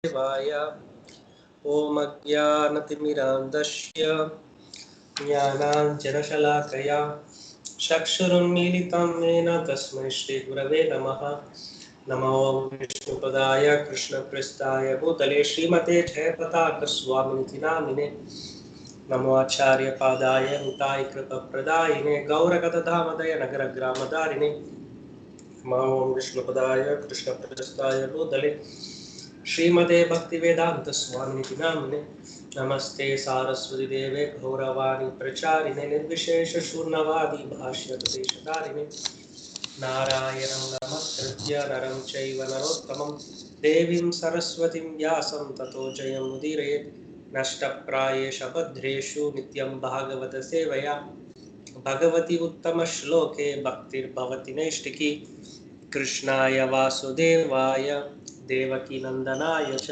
देवाय ॐ अज्ञानतिमिरान्धस्य ज्ञानाञ्जनशलाकया चक्षुरुन्मीलितं येन तस्मै श्रीगुरवे नमः। नमो विष्णुपदाय कृष्णप्रेष्ठाय भूतले श्रीमते जयपताकस्वामिनिति नामिने। नमो आचार्यपादाय निताय कृपप्रदायिने गौरगदधामदय नगरग्रामदारिणे। नमो विष्णुपदाय कृष्णप्रेष्ठाय भूतले श्रीमते भक्तिवेदांत स्वामिनिति नामिने। नमस्ते सारस्वती देवे गौरवाणी प्रचारिणे निर्विशेष शून्यवादी भाष्यदेशधारिणे। नारायणं नमस्कृत्य नरं चैव नरोत्तमं देवीं सरस्वतीं व्यासं ततो जयमुदीरयेत्। नष्टप्रायेष भद्रेषु नित्यं भागवत सेवया भगवती उत्तमश्लोके भक्तिर्भवति नैष्टिकी। कृष्णाय वासुदेवाय देवकी नंदनाय च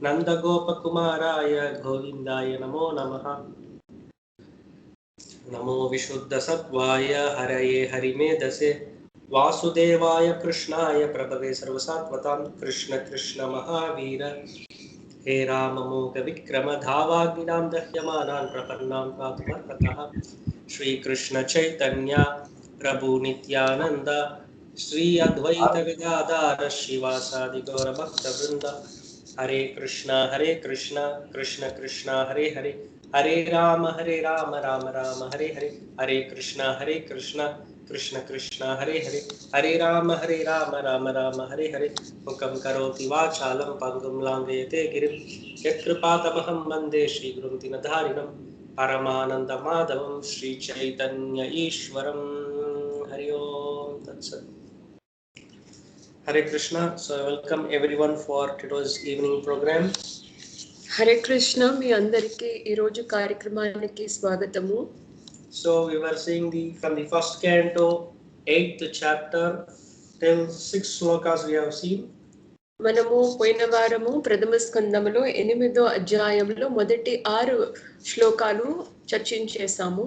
नंदगोपकुमाराय गोविंदाय नमो नमः। नमो विशुद्धसत्त्वाय हरये हरिमेधसे वासुदेवाय कृष्णाय प्रभवे सर्वसात्वतां। कृष्ण कृष्ण महावीर हे राम मोघ विक्रम धावाग्निनां दह्यमानान् प्रपन्नान् पातुमर्हतः। श्रीकृष्ण चैतन्य प्रभु नित्यानंद श्री अद्वैत गदाधर श्रीवासादि गौरभक्तवृंद। हरे कृष्णा कृष्ण कृष्ण हरे हरे हरे राम राम राम हरे हरे। हरे कृष्णा कृष्ण कृष्ण हरे हरे हरे राम राम राम हरे हरे। मुखं करोति वाचालं पङ्गुं लाङ्घयते गिरिं यत्कृपातमहं वन्दे श्रीगुरुं दीनधारिणं परमानन्दमाधवं श्रीचैतन्य ईश्वरं। हरि ओम तत्सत्। Hare Krishna. So I welcome everyone for today's evening program. Hare Krishna మీ అందరికీ ఈ రోజు కార్యక్రమానికి స్వాగతము. So we were seeing from the first canto 8th chapter till 6 shlokas we have seen. మనము పోయిన వారము ప్రథమ స్కందములో 8వ అధ్యాయంలో మొదటి 6 శ్లోకాలు చర్చించేసాము.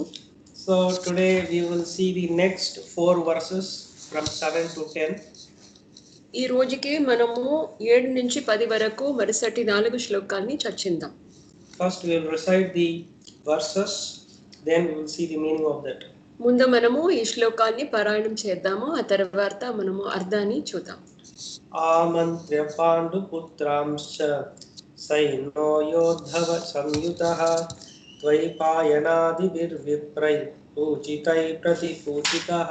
So today we will see the next 4 verses from 7 to 10. ఈ రోజుకి మనము 7 నుంచి 10 వరకు మరుసటి 4 శ్లోకాల్ని చర్చిద్దాం. First we will recite the verses, then we will see the meaning of that. ముందు మనము ఈ శ్లోకాన్ని పారాయణం చేద్దాము, ఆ తర్వాత మనము అర్థాన్ని చూద్దాం. आमन्त्र्य पाण्डुपुत्रांश्च सैन्यो योद्धव संयुतः द्वैपायनादिभिर्विप्रैः पूजितैः प्रतिपूजितः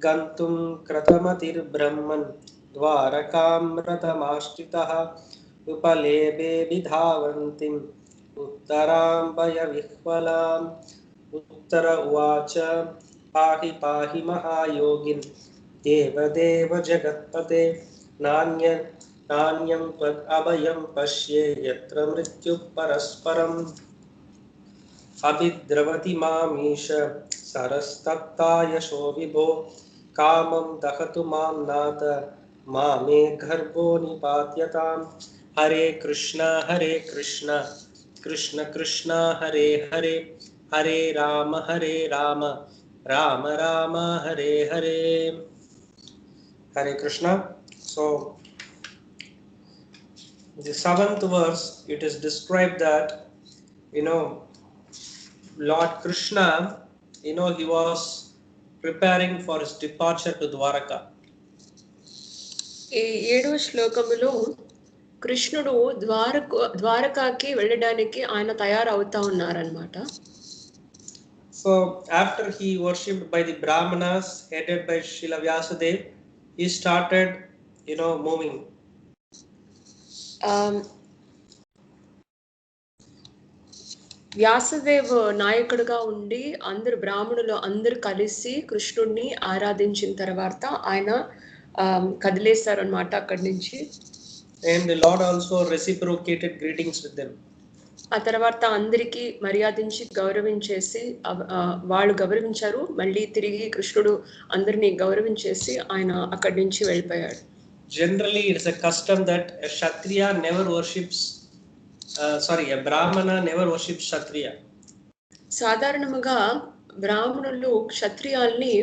गन्तुं कृतमतिर्ब्रह्मन् द्वारकां रथमाश्रितः उपलेभे विधावन्तीम् उत्तरां भयविह्वलाम्। उत्तर उवाच पाहि पाहि महायोगिन् देवदेव जगत्पते नान्यं त्वदभयं पश्ये यत्र मृत्युः परस्परम्। अभिद्रवति मामीश सरस्तप्ता यशो विभो कामं दहतु मां नाथ मामे गर्भो निपात्यताम्। हरे Krishna Krishna Krishna Hare Hare Hare Ram Ram Ram Hare Hare. Hare Krishna. So the 7th verse, it is described that Lord Krishna, he was preparing for his departure to Dwaraka. ఈ 7వ శ్లోకములో కృష్ణుడు ద్వారకాకి వెళ్ళడానికి ఆయన తయారవుతా ఉన్నారన్నమాట. So after he worshipped by the Brahmanas headed by Srila Vyasadeva, he started moving. Vyasadev నాయకుడిగా ఉండి అందరు బ్రాహ్మణులు అందరు కలిసి కృష్ణుడిని ఆరాధించిన తర్వాత ఆయన కదిలేశారు అన్నమాట అక్కడి నుంచి. And the Lord also reciprocated greetings with them. ఆ తర్వాత అందరికి మర్యాదించి గౌరవించేసి వాళ్ళు గౌరవించారు. మళ్ళీ తిరిగి కృష్ణుడు అందరినీ గౌరవించేసి ఆయన అక్కడి నుంచి వెళ్ళిపోయాడు. Generally it is a custom that a Kshatriya never worships a Brahmana never worships Kshatriya. సాధారణంగా బ్రాహ్మణులు క్షత్రియాల్ని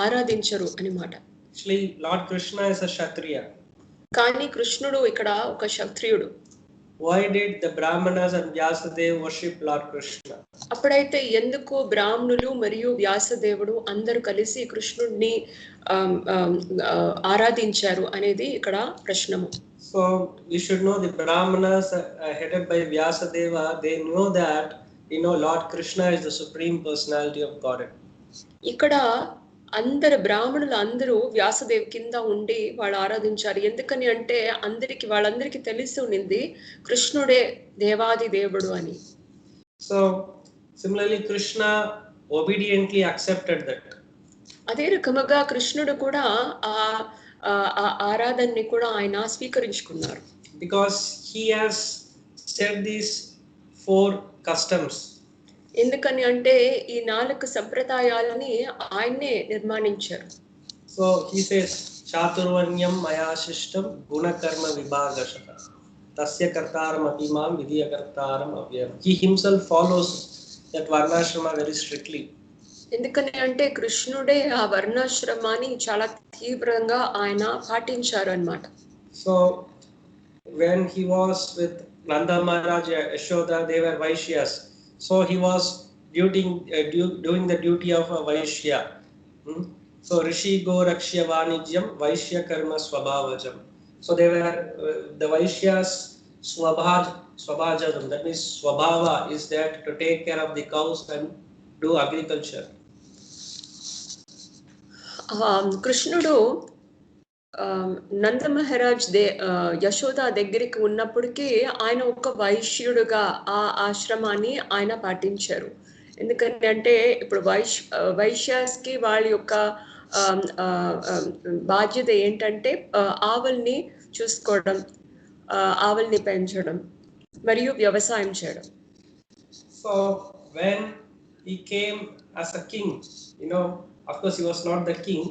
ఆరాధించరు అన్నమాట. Actually Lord Krishna is a Kshatriya. కానీ కృష్ణుడు ఇక్కడ ఒక క్షత్రియుడు. Why did the Brahmanas and Vyasadeva worship Lord Krishna? అప్పుడైతే ఎందుకు బ్రాహ్మణులు మరియు వ్యాసదేవుడు అందరూ కలిసి కృష్ణుడిని ఆరాధించారు అనేది ఇక్కడ ప్రశ్నము. So we should know the Brahmanas headed by Vyasadeva, they know that Lord Krishna is the supreme personality of Godhead. ఇక్కడ అందరు బ్రాహ్మణులు అందరూ వ్యాసదేవ్ కింద ఉండి వాళ్ళు ఆరాధించారు. ఎందుకని అంటే వాళ్ళందరికీ తెలిసి ఉండింది కృష్ణుడే దేవాది దేవుడు అని. So similarly Krishna obediently accepted that. అదే రకముగా కృష్ణుడు కూడా ఆ ఆరాధనని కూడా ఆయన స్వీకరించుకున్నారు. Because he has set these 4 customs. ఎందుకని అంటే ఈ 4 సంప్రదాయాలని ఆయన్నే నిర్మాణించారు. So he says చాతుర్వర్ణ్యం మయా శిష్టం గుణకర్మ విభాగశః తస్య కర్తారం అపిమాం విధియకర్తారం అవ్యయం. He himself follows that varnashrama very strictly. ఎందుకని అంటే కృష్ణుడే ఆ వర్ణాశ్రమాన్ని చాలా తీవ్రంగా ఆయన పాటించారు అన్నమాట. So when he was with Nanda Maharaj, Yashoda, they were Vaishyas. So he was doing the duty of a Vaishya. So Rishi Go Rakshya Vanijyam Vaishya Karma Swabhavajam. So they were the Vaishyas Swabhajam. That means Swabhava is that to take care of the cows and do agriculture. కృష్ణుడు నంద మహారాజ్ యశోద దగ్గరికి ఉన్నప్పటికీ ఆయన ఒక వైశ్యుడుగా ఆ ఆశ్రమాన్ని ఆయన పాటించారు. ఎందుకంటే ఇప్పుడు వైశ్యాస్కి వాళ్ళ యొక్క బాధ్యత ఏంటంటే ఆవుల్ని చూసుకోవడం, ఆవుల్ని పెంచడం మరియు వ్యవసాయం చేయడం. So when he came as a king, of course he was not the king,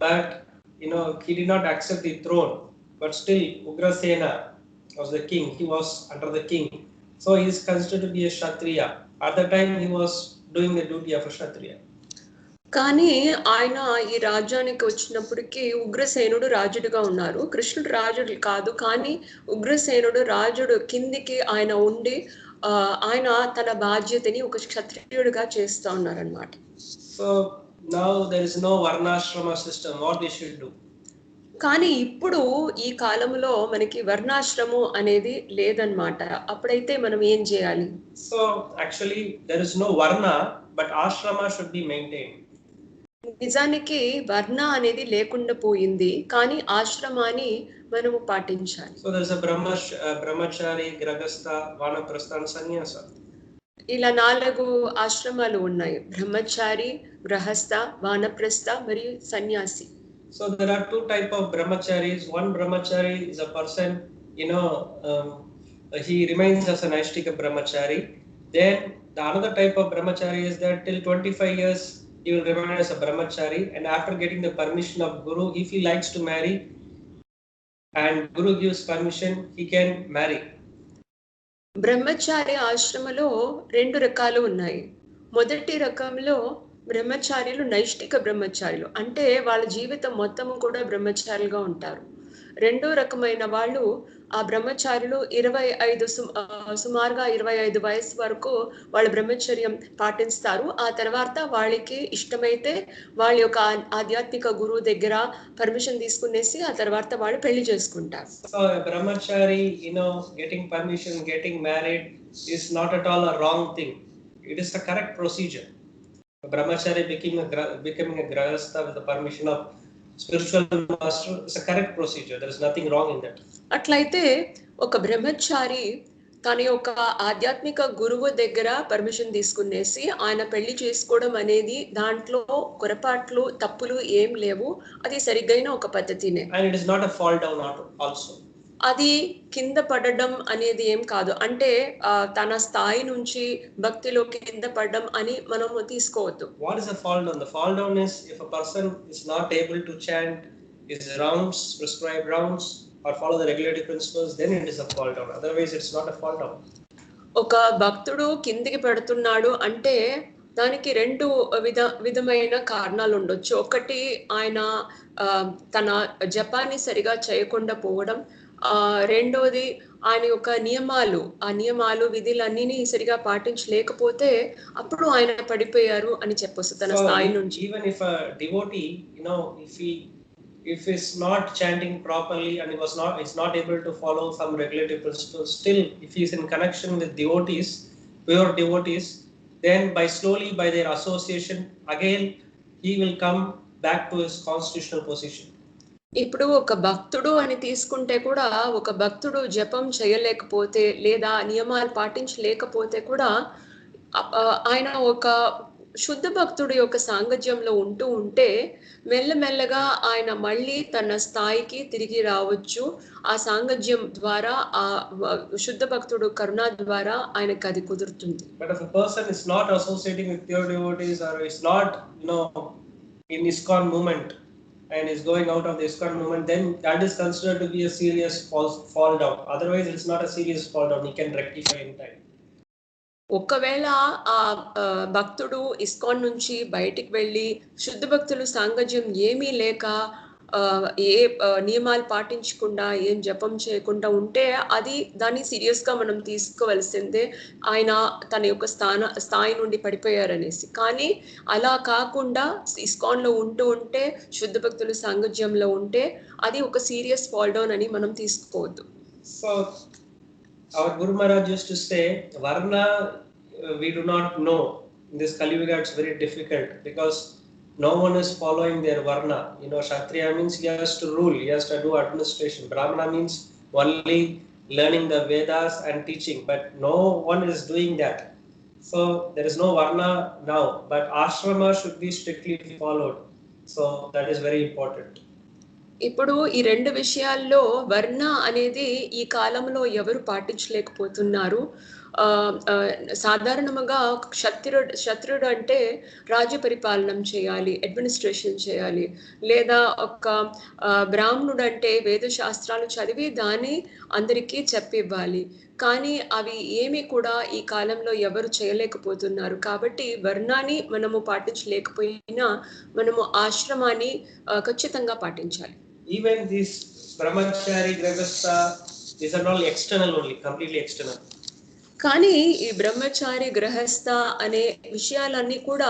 but he did not accept the throne, but still Ugrasena was the king. He was under the king, so he is considered to be a Kshatriya. At that time he was doing the duty of a Kshatriya. కానీ ఆయన ఈ రాజ్యానికి వచ్చినప్పటికీ ఉగ్రసేనుడు రాజుడుగా ఉన్నారు. కృష్ణుడు రాజుడు కాదు, కానీ ఉగ్రసేనుడు రాజుడు కిందికి ఆయన ఉండి ఆయన తన బాధ్యతని ఒక క్షత్రియుడిగా చేస్తూ ఉన్నారన్నమాట. So now there is no varnashrama system. What we should do? కానీ ఇప్పుడు ఈ కాలంలో మనకి వర్ణాశ్రమం అనేది లేదన్నమాట. అప్పుడైతే మనం ఏం చేయాలి? So actually there is no varna, but ashrama should be maintained. నిజానికి వర్ణ అనేది లేకుండా పోయింది, కానీ ఆశ్రమాన్ని మనము పాటించాలి. So there is a brahmachari, grahastha, vanaprastha and sannyasa. ఇలా 4 ఆశ్రమాలు ఉన్నాయి: బ్రహ్మచారి, గ్రహస్థ, వానప్రస్థ మరియు సన్యాసి. So there are 2 types of brahmacharis. One brahmachari is a person, he remains as a Naishtika brahmachari. Then the another type of brahmachari is that till 25 years he will remain as a brahmachari, and after getting the permission of Guru, if he likes to marry and Guru gives permission, he can marry. బ్రహ్మచారి ఆశ్రమలో 2 రకాలు ఉన్నాయి. మొదటి రకంలో బ్రహ్మచారులు నైష్టిక బ్రహ్మచారులు, అంటే వాళ్ళ జీవితం మొత్తము కూడా బ్రహ్మచారులుగా ఉంటారు. రెండో రకమైన వాళ్ళు ఆ బ్రహ్మచారులు సుమారుగా 25 వయసు వరకు వాళ్ళ బ్రహ్మచర్యం పాటిస్తారు. ఆ తర్వాత వాళ్ళకి ఇష్టమైతే వాళ్ళ యొక్క ఆధ్యాత్మిక గురువు దగ్గర పర్మిషన్ తీసుకునేసి ఆ తర్వాత వాళ్ళు పెళ్లి చేసుకుంటారు. So a brahmachari, getting permission, getting married is not at all a wrong thing. It is the correct procedure. A brahmachari becoming a grahastha with the permission of spiritual master is a correct procedure. There is nothing wrong in that. అట్లయితే ఒక బ్రహ్మచారి తన యొక్క ఆధ్యాత్మిక గురువు దగ్గర permission తీసుకునేసి ఆయన పెళ్లి చేసుకోవడం అనేది దాంట్లో పొరపాట్లు తప్పులు ఏం లేవు. అది సరిగ్గా ఒక పద్ధతినే. And it is not a fall down also. అది కింద పడడం అనేది ఏం కాదు, అంటే తన స్థాయి నుంచి భక్తిలో కింద పడడం అని మనము తీసుకోవద్దు. What is a fall down? The fall down is if a person is not able to chant his rounds, prescribed rounds, or follow the regulatory principles, then it is a fall down. Otherwise it's not a fall down. ఒక భక్తుడు కిందికి పడుతున్నాడు అంటే దానికి రెండు విధమైన కారణాలు ఉండొచ్చు. ఒకటి ఆయన తన జపాన్ని సరిగా చేయకుండా పోవడం. రెండోది ఆయన యొక్క ఆ నియమాలు విధులన్నీ సరిగా పాటించలేకపోతే అప్పుడు ఆయన పడిపోయారు అని చెప్పొచ్చు తన స్థాయి నుంచి. Even if a devotee, if he's not chanting properly and is not able to follow some regulative principles, still if he is in connection with devotees, pure devotees, then by their association again he will come back to his constitutional position. ఇప్పుడు ఒక భక్తుడు అని తీసుకుంటే కూడా ఒక భక్తుడు జపం చేయలేకపోతే లేదా నియమాలు పాటించలేకపోతే కూడా ఆయన ఒక శుద్ధ భక్తుడి యొక్క సాంగత్యంలో ఉంటే మెల్లమెల్లగా ఆయన మళ్ళీ తన స్థాయికి తిరిగి రావచ్చు. ఆ సాంగత్యం ద్వారా ఆ శుద్ధ భక్తుడు కరుణ ద్వారా ఆయనకు అది కుదురుతుంది. But if a person is not associating with pure devotees or is not in ISKCON movement and is going out of the ISKCON movement, then that is considered to be a serious fall down. Otherwise it's not a serious fall down. He can rectify in time. ఒకవేళ ఆ భక్తుడు ISKCON నుంచి బయటికి వెళ్ళి శుద్ధ భక్తులు సాంగత్యం ఏమీ లేక ఏ నియమాలు పాటించకుండా ఏం జపం చేయకుండా ఉంటే దాన్ని సీరియస్ గా మనం తీసుకోవాల్సిందే. ఆయన తన యొక్క స్థాయి నుండి పడిపోయారనేసి. కానీ అలా కాకుండా ఇస్కాన్ లో ఉంటే శుద్ధ భక్తులు సాంగత్యంలో ఉంటే అది ఒక సీరియస్ ఫాల్ డౌన్ అని మనం తీసుకోవద్దు. So our Guru Maharaj used to say, Varna we do not know. In this Kali Yuga it's very difficult because no one is following their Varna. Kshatriya means he has to rule, he has to do administration. Brahmana means only learning the Vedas and teaching, but no one is doing that. So there is no Varna now, but ashrama should be strictly followed. So that is very important. ఇప్పుడు ఈ రెండు విషయాల్లో వర్ణ అనేది ఈ కాలంలో ఎవరు పాటించలేకపోతున్నారు. సాధారణంగా క్షత్రుడు అంటే రాజ్య పరిపాలన చేయాలి, అడ్మినిస్ట్రేషన్ చేయాలి. లేదా ఒక బ్రాహ్మణుడు అంటే వేద శాస్త్రాలు చదివి దాన్ని అందరికీ చెప్పివ్వాలి. కానీ అవి ఏమి కూడా ఈ కాలంలో ఎవరు చేయలేకపోతున్నారు. కాబట్టి వర్ణాన్ని మనము పాటించలేకపోయినా మనము ఆశ్రమాన్ని ఖచ్చితంగా పాటించాలి. Even this brahmachari grahastha, these are all external only, completely external. కానీ ఈ బ్రహ్మచారి గ్రహస్థ అనే విషయాలన్నీ కూడా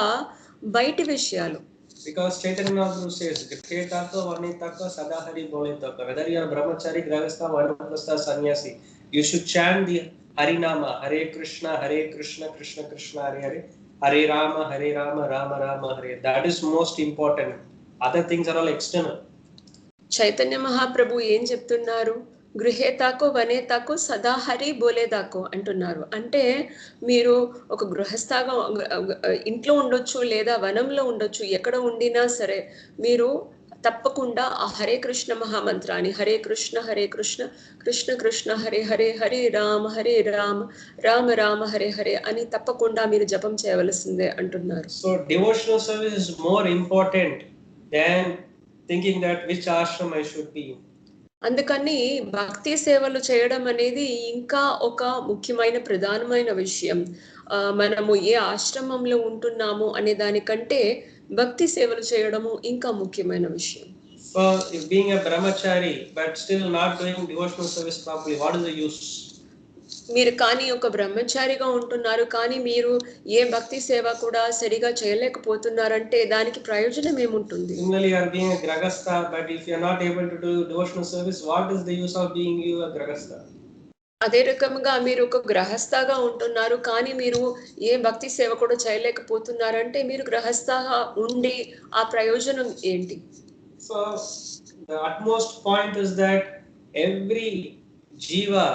బయటి విషయాలు. Because Chaitanya Mahaprabhu says, Grhetako Varnitako Sadahari Bolitako. Whether you are brahmachari, grahastha, vanprastha, sannyasi, you should chant the Harinama, Hare Krishna, Krishna Krishna, Hare Hare, Hare Rama, Rama Rama, Hare. That is most important. Other things are all external. Chaitanya Mahaprabhu ఏం చెప్తున్నారు? గృహేతాకో వనేతాకో సదా హరి బోలేదాకో అంటున్నారు. అంటే మీరు ఒక గృహస్థగా ఇంట్లో ఉండొచ్చు లేదా వనంలో ఉండొచ్చు, ఎక్కడ ఉండినా సరే మీరు తప్పకుండా ఆ హరే కృష్ణ మహామంత్రాన్ని హరే కృష్ణ కృష్ణ కృష్ణ హరే హరే హరే రామ రామ రామ హరే హరే అని తప్పకుండా మీరు జపం చేయవలసిందే అంటున్నారు. So devotional service is more important than thinking that which Ashram I should be. అందుకని భక్తి సేవలు చేయడం అనేది ఇంకా ఒక ముఖ్యమైన ప్రధానమైన విషయం. మనము ఏ ఆశ్రమంలో ఉంటున్నాము అనే దానికంటే భక్తి సేవలు చేయడము ఇంకా ముఖ్యమైన విషయం. So if being a brahmachari but still not doing devotional service properly, what is the use? మీరు కానీ ఒక బ్రహ్మచారిగా ఉంటున్నారు కానీ మీరు ఏ భక్తి సేవ కూడా సరిగా చేయలేకపోతున్నారంటే దానికి ప్రయోజనం ఏముంటుంది? Similarly, you are being a grahastha, but if you are not able to do devotional service, what is the use of being you a grahastha? అదే రకంగా మీరు ఒక గ్రహస్థగా ఉంటున్నారు కానీ మీరు ఏ భక్తి సేవ కూడా చేయలేకపోతున్నారంటే మీరు గ్రహస్థగా ఉండి ఆ ప్రయోజనం ఏంటి? So the utmost point is that every jiva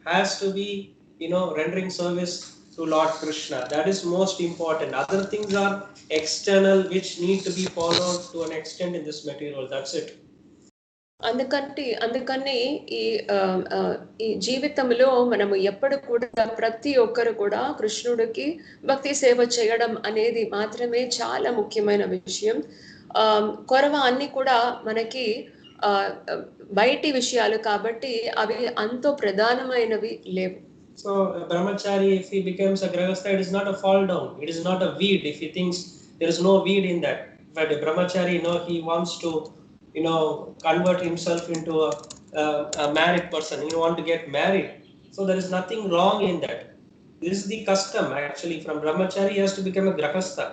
has to be rendering service to Lord Krishna. That is most important. Other things are external which need to be followed to an extent in this material. That's it. అందుకని ఈ జీవితంలో మనము ఎప్పుడు కూడా ప్రతి ఒక్కరు కూడా కృష్ణుడికి భక్తి సేవ చేయడం అనేది మాత్రమే చాలా ముఖ్యమైన విషయం. కొరవ అన్ని కూడా మనకి బయటి విషయాలు కాబట్టి అవి అంత ప్రధానమైనవి లేవు. So a brahmachari, if he becomes a grahastha, it is not a fall down. It is not a weed. If he thinks there is no weed in that, but a brahmachari, he wants to, convert himself into a married person. He want to get married. So there is nothing wrong in that. This is the custom actually. From brahmachari, he has to become a grahastha.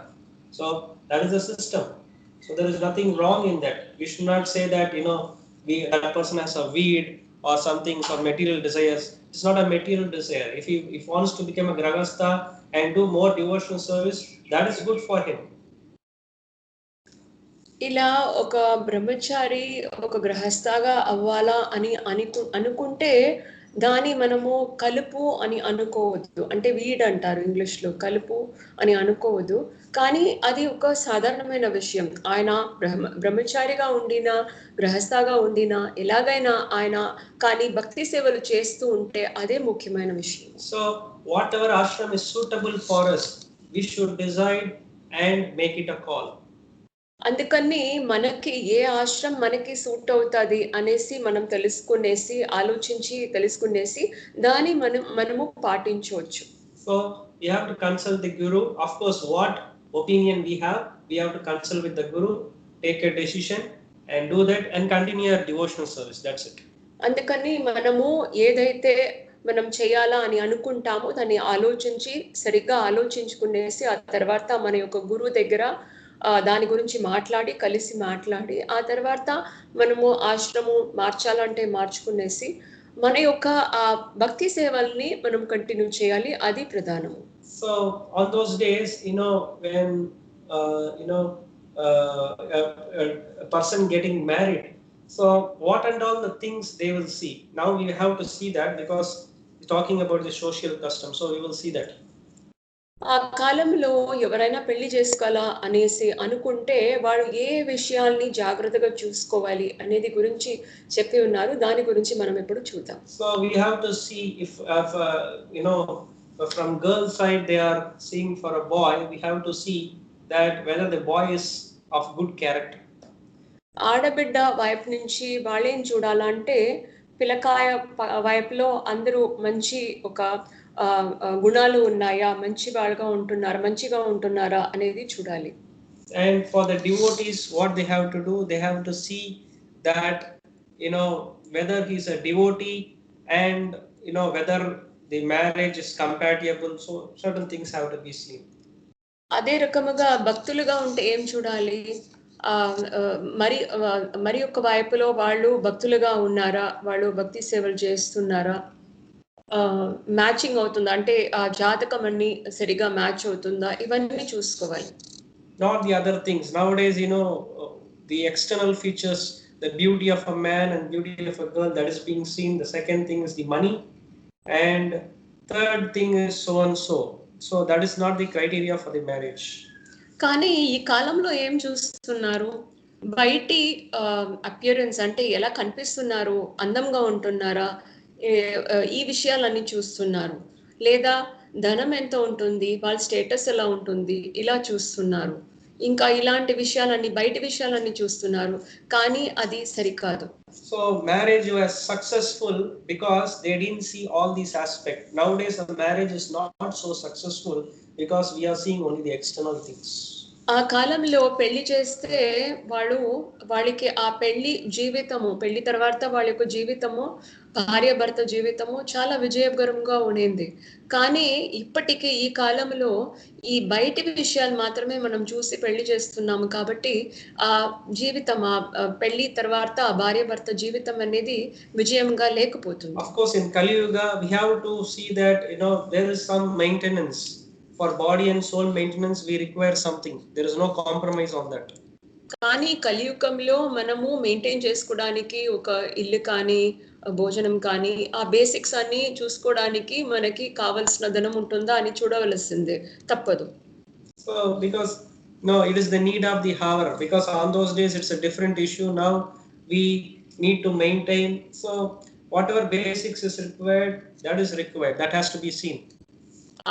So that is the system. So there is nothing wrong in that. We should not say that that person has a weed or something for material desires. It's not a material desire. If he wants to become a grahastha and do more devotional service, that is good for him. ఇలా ఒక బ్రహ్మచారి ఒక గృహస్థగా అవ్వాలా అని అనుకుంటే దాన్ని మనము కలుపు అని అనుకోవద్దు. అంటే వీడ్ అంటారు ఇంగ్లీష్లో, కలుపు అని అనుకోవద్దు. కానీ అది ఒక సాధారణమైన విషయం. ఆయన బ్రహ్మచారిగా ఉండినా గృహస్థగా ఉండినా ఎలాగైనా ఆయన కానీ భక్తి సేవలు చేస్తూ ఉంటే అదే ముఖ్యమైన విషయం. So what ever Ashram is suitable for us, we should decide and make it a call. అందుకని మనకి ఏ ఆశ్రమం మనకి సూట్ అవుతుంది అనేసి మనం తెలుసుకునేసి దాన్ని మనము పాటించవచ్చు. So we have to consult the guru. Of course, what opinion we have to consult with the guru, take a decision and do that and continue our devotional service. That's it. అందుకని మనము ఏదైతే మనం చేయాలా అని అనుకుంటామో దాన్ని సరిగ్గా ఆలోచించుకునేసి ఆ తర్వాత మన యొక్క గురువు దగ్గర దాని గురించి కలిసి మాట్లాడి ఆ తర్వాత మనము ఆశ్రమం మార్చాలంటే మార్చుకునేసి మన యొక్క ఆ భక్తి సేవల్ని మనం కంటిన్యూ చేయాలి. అది ప్రధానము. So on those days, when a person getting married, so what and all the things they will see. Now we have to see that because we're talking about the social custom, so we will see that. ఆ కాలంలో ఎవరైనా పెళ్లి చేసుకోవాలా అనేసి అనుకుంటే వాడు ఏ విషయాల్ని జాగ్రత్తగా చూసుకోవాలి అనేది గురించి చెప్పి ఉన్నారు. దాని గురించి మనం ఇప్పుడు చూద్దాం. So we have to see if from girl side they are seeing for a boy, we have to see that whether the boy is of good character. ఆడబిడ్డ వైపు నుంచి వాళ్ళేం చూడాలంటే పిల్లకాయ వైపులో అందరూ మంచి ఒక గుణాలు ఉన్నాయా, మంచిగా ఉంటున్నారా అనేది చూడాలి. And for the devotees, what they have to do, they have to see that whether he is a devotee and whether the marriage is compatible. So certain things have to be seen. అదే రకముగా భక్తులుగా ఉంటే ఏం చూడాలి, మరి ఒక వైపులో వాళ్ళు భక్తులుగా ఉన్నారా, వాళ్ళు భక్తి సేవలు చేస్తున్నారా, మ్యాచింగ్ అవుతుందా, అంటే ఆ జాతకం అన్ని సరిగా మ్యాచ్ అవుతుందా, ఇవన్నీ చూసుకోవాలి. Not the other things. Nowadays, the external features, the beauty of a man and beauty of a girl, that is being seen. The second thing is the money, and third thing is so and so. So that is not the criteria for the marriage. కానీ ఈ కాలంలో ఏం చూస్తున్నారు, బయటి appearance అంటే ఎలా కనిపిస్తున్నారు, అందంగా ఉంటున్నారా, ఈ విషయాలన్నీ చూస్తున్నారు. లేదా ధనం ఎంత ఉంటుంది, వాళ్ళ స్టేటస్ ఎలా ఉంటుంది, ఇలా చూస్తున్నారు. ఇంకా ఇలాంటి విషయాలన్నీ బయట విషయాలన్నీ చూస్తున్నారు. కానీ అది సరికాదు. So marriage was successful because they didn't see all these aspects. Nowadays a marriage is not so successful because we are seeing only the external things. ఆ కాలంలో పెళ్లి చేస్తే వాళ్ళకి ఆ పెళ్లి తర్వాత వాళ్ళ యొక్క జీవితము, భార్య భర్త జీవితము చాలా విజయకరంగా ఉండింది. కానీ ఇప్పటికీ ఈ కాలంలో ఈ బయటి విషయాలు మాత్రమే మనం చూసి పెళ్లి చేస్తున్నాము. కాబట్టి ఆ జీవితం, ఆ పెళ్లి తర్వాత ఆ భార్య భర్త జీవితం అనేది విజయంగా లేకపోతుంది. Of course, in Kali Yuga we have to see that there is some maintenance. For body and soul maintenance we require something. There is no compromise on that. కానీ కలియుగంలో మనము మెయింటైన్ చేసుకోవడానికి ఒక ఇల్లు కానీ భోజనం కానీ ఆ బేసిక్స్ అన్ని చూసుకోవడానికి మనకి కావాల్సిన ధనం ఉంటుందా అని చూడవలసిందే, తప్పదు. So because it is the need of the hour, because on those days it's a different issue. Now we need to maintain, so whatever basics is required, that is required, that has to be seen.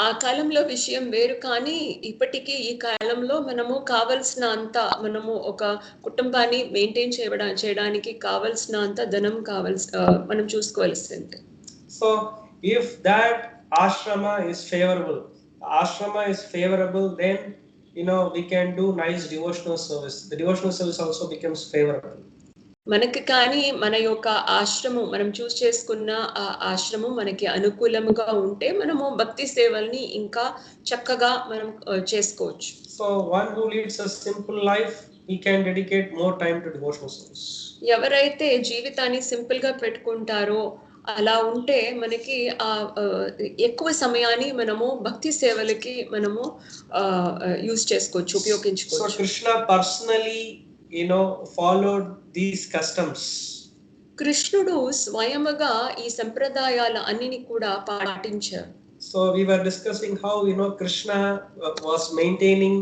ఆ కాలంలో విషయం వేరు. కానీ ఇప్పటికీ ఈ కాలంలో మనము కావలసిన అంత, మనము ఒక కుటుంబాన్ని మెయింటైన్ చేయడానికి కావలసిన అంత ధనం మనం చూసుకోవాల్సింది. So if that ashrama is favorable. Ashrama is favorable, then we can do nice devotional service. The devotional service also becomes favorable. మనకి కానీ మన యొక్క ఆశ్రమం మనం చూస్ చేసుకున్న ఆ ఆశ్రమం మనకి అనుకూలముగా ఉంటే మనము భక్తి సేవల్ని ఇంకా చక్కగా మనం చేసుకోవచ్చు. So one who leads a simple life, he can dedicate more time to devotional service. ఎవరైతే జీవితాన్ని సింపుల్ గా పెట్టుకుంటారో అలా ఉంటే మనకి ఎక్కువ సమయాన్ని మనము భక్తి సేవలకి మనము యూస్ చేసుకోవచ్చు, ఉపయోగించుకోవచ్చు. So Krishna personally followed these customs. కృష్ణుడు స్వయముగా ఈ సంప్రదాయాల అన్నిని కూడా పాటించారు. So we were discussing how Krishna was maintaining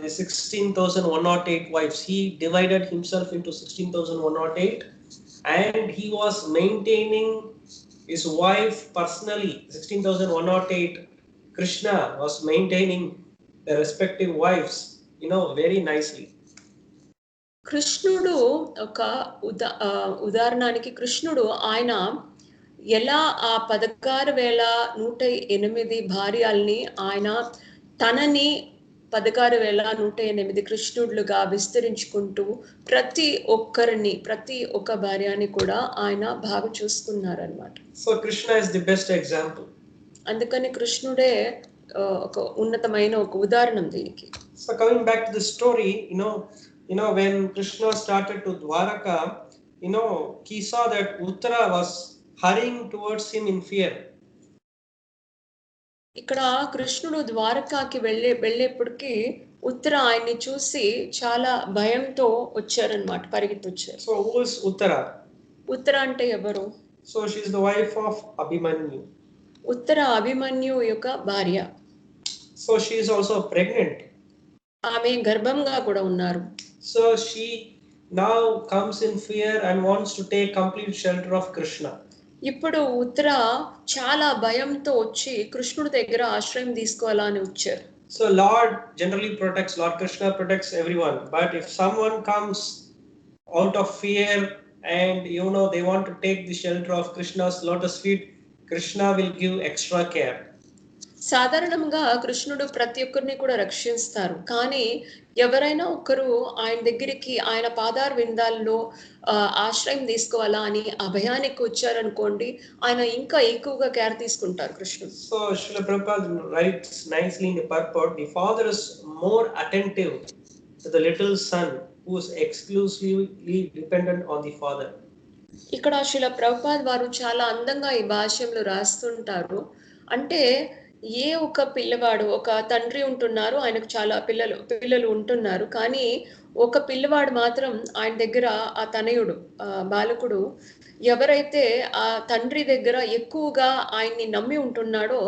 the 16,108 wives. He divided himself into 16,108 and he was maintaining his wife personally. 16,108 Krishna was maintaining the respective wives very nicely. కృష్ణుడు ఒక ఉదాహరణకి కృష్ణుడు ఆయన ఎలా ఆ 16,108 భార్యల్ని ఆయన తనని 16,108 కృష్ణుడులుగా విస్తరించుకుంటూ ప్రతి ఒక్క భార్యని కూడా ఆయన బాగా చూసుకున్నారన్నమాట. So Krishna is the best example. అందుకని కృష్ణుడే ఒక ఉన్నతమైన ఒక ఉదాహరణం దీనికి. So coming back to the story, when Krishna started to Dwaraka, he saw that Uttara was hurrying towards him in fear. ఇక్కడ కృష్ణుడు ద్వారకాకి వెళ్ళేప్పటికి ఉత్తర ఆయన్ని చూసి చాలా భయంతో వచ్చారన్నమాట, పరిగెత్తి వచ్చారు. So who is Uttara? ఉత్తర అంటే ఎవరు? So she is the wife of Abhimanyu. ఉత్తర అభిమన్యు యొక్క భార్య. So she is also pregnant. ఆమె గర్భంగా కూడా ఉన్నారు. So she now comes in fear and wants to take complete shelter of Krishna. ఇప్పుడు ఉత్తర చాలా భయంతో వచ్చి కృష్ణుడి దగ్గర ఆశ్రయం తీసుకోవాలని వచ్చారు. So Lord generally protects, Lord Krishna protects everyone, but if someone comes out of fear and they want to take the shelter of Krishna's lotus feet, Krishna will give extra care. సాధారణంగా కృష్ణుడు ప్రతి ఒక్కరిని కూడా రక్షిస్తారు, కానీ ఎవరైనా ఒకరు ఆయన దగ్గరికి ఆయన పాదార విందాల్లో ఆశ్రయం తీసుకోవాలా అని అభయానికి వచ్చారనుకోండి, ఆయన ఇంకా ఎక్కువగా కేర్ తీసుకుంటారు కృష్ణుడు. So Srila Prabhupada writes nicely in the purport, the father is more attentive to the little son who is exclusively dependent on the father. ఇక్కడ శ్రీల ప్రభుపాద్ వారు చాలా అందంగా ఈ భాష్యంలో రాస్తుంటారు. అంటే ఏ ఒక పిల్లవాడు, ఒక తండ్రి ఉంటున్నారు, ఆయనకు చాలా పిల్లలు ఉంటున్నారు, కానీ ఒక పిల్లవాడు మాత్రం ఆయన దగ్గర ఆ తనయుడు బాలకుడు ఎవరైతే ఆ తండ్రి దగ్గర ఎక్కువగా ఆయన్ని నమ్మి ఉంటున్నాడో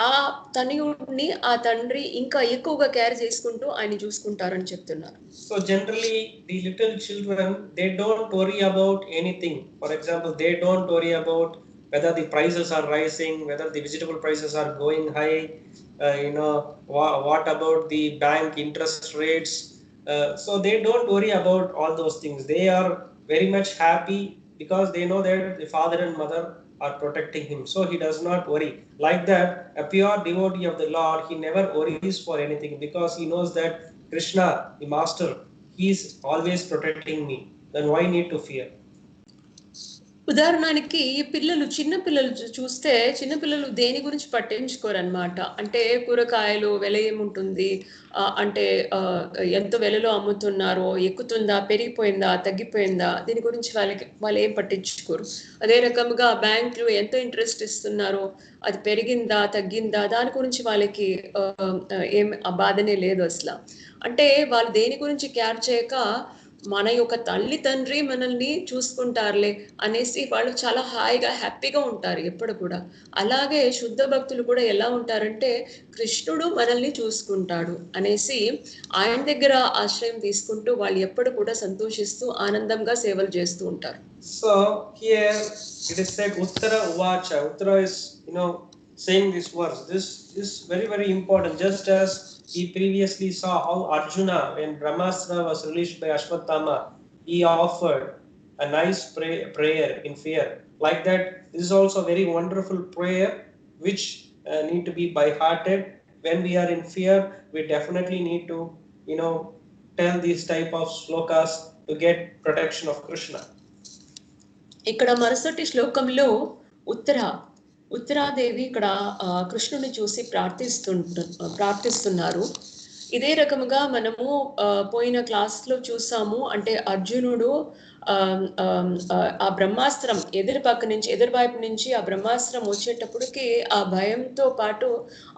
ఆ తనయుడిని ఆ తండ్రి ఇంకా ఎక్కువగా కేర్ చేసుకుంటూ ఆయన చూసుకుంటారని చెప్తున్నారు. So generally the little children they don't worry about anything. For example, they don't worry about whether the prices are rising, whether the vegetable prices are going high, what about the bank interest rates. So they don't worry about all those things. They are very much happy because they know that the father and mother are protecting him. So he does not worry. Like that, a pure devotee of the Lord, he never worries for anything because he knows that Krishna, the master, he is always protecting me. Then why need to fear? ఉదాహరణకి చిన్నపిల్లలు చూస్తే చిన్నపిల్లలు దేని గురించి పట్టించుకోరు అనమాట. అంటే కూరగాయలు వెల ఏముంటుంది, అంటే ఎంత వెలలో అమ్ముతున్నారో, ఎక్కుతుందా, పెరిగిపోయిందా, తగ్గిపోయిందా, దీని గురించి వాళ్ళు ఏం పట్టించుకోరు. అదే రకంగా బ్యాంకులు ఎంత ఇంట్రెస్ట్ ఇస్తున్నారో, అది పెరిగిందా తగ్గిందా, దాని గురించి వాళ్ళకి ఏం బాధనే లేదు అసలు. అంటే వాళ్ళు దేని గురించి కేర్ చేయక మన యొక్క తల్లి తండ్రి మనల్ని చూసుకుంటారులే అనేసి వాళ్ళు చాలా హాయిగా హ్యాపీగా ఉంటారు ఎప్పుడు కూడా. అలాగే శుద్ధ భక్తులు కూడా ఎలా ఉంటారంటే కృష్ణుడు మనల్ని చూసుకుంటాడు అనేసి ఆయన దగ్గర ఆశ్రయం తీసుకుంటూ వాళ్ళు ఎప్పుడు కూడా సంతోషిస్తూ ఆనందంగా సేవలు చేస్తూ ఉంటారు. So here it is said Uttara ఉవాచ. Uttara is saying this verse. This is very very important. Just as he previously saw how Arjuna, when Brahmastra was released by Ashwatthama, he offered a nice prayer in fear. Like that, this is also a very wonderful prayer which need to be by hearted. When we are in fear, we definitely need to, tell these type of slokas to get protection of Krishna. ఇక్కడ మరుసటి శ్లోకంలో ఉత్తరాదేవి ఇక్కడ కృష్ణుని చూసి ప్రార్థిస్తున్నారు. ఇదే రకముగా మనము పోయిన క్లాస్లో చూసాము. అంటే అర్జునుడు ఆ బ్రహ్మాస్త్రం ఎదురువైపు నుంచి ఆ బ్రహ్మాస్త్రం వచ్చేటప్పటికి ఆ భయంతో పాటు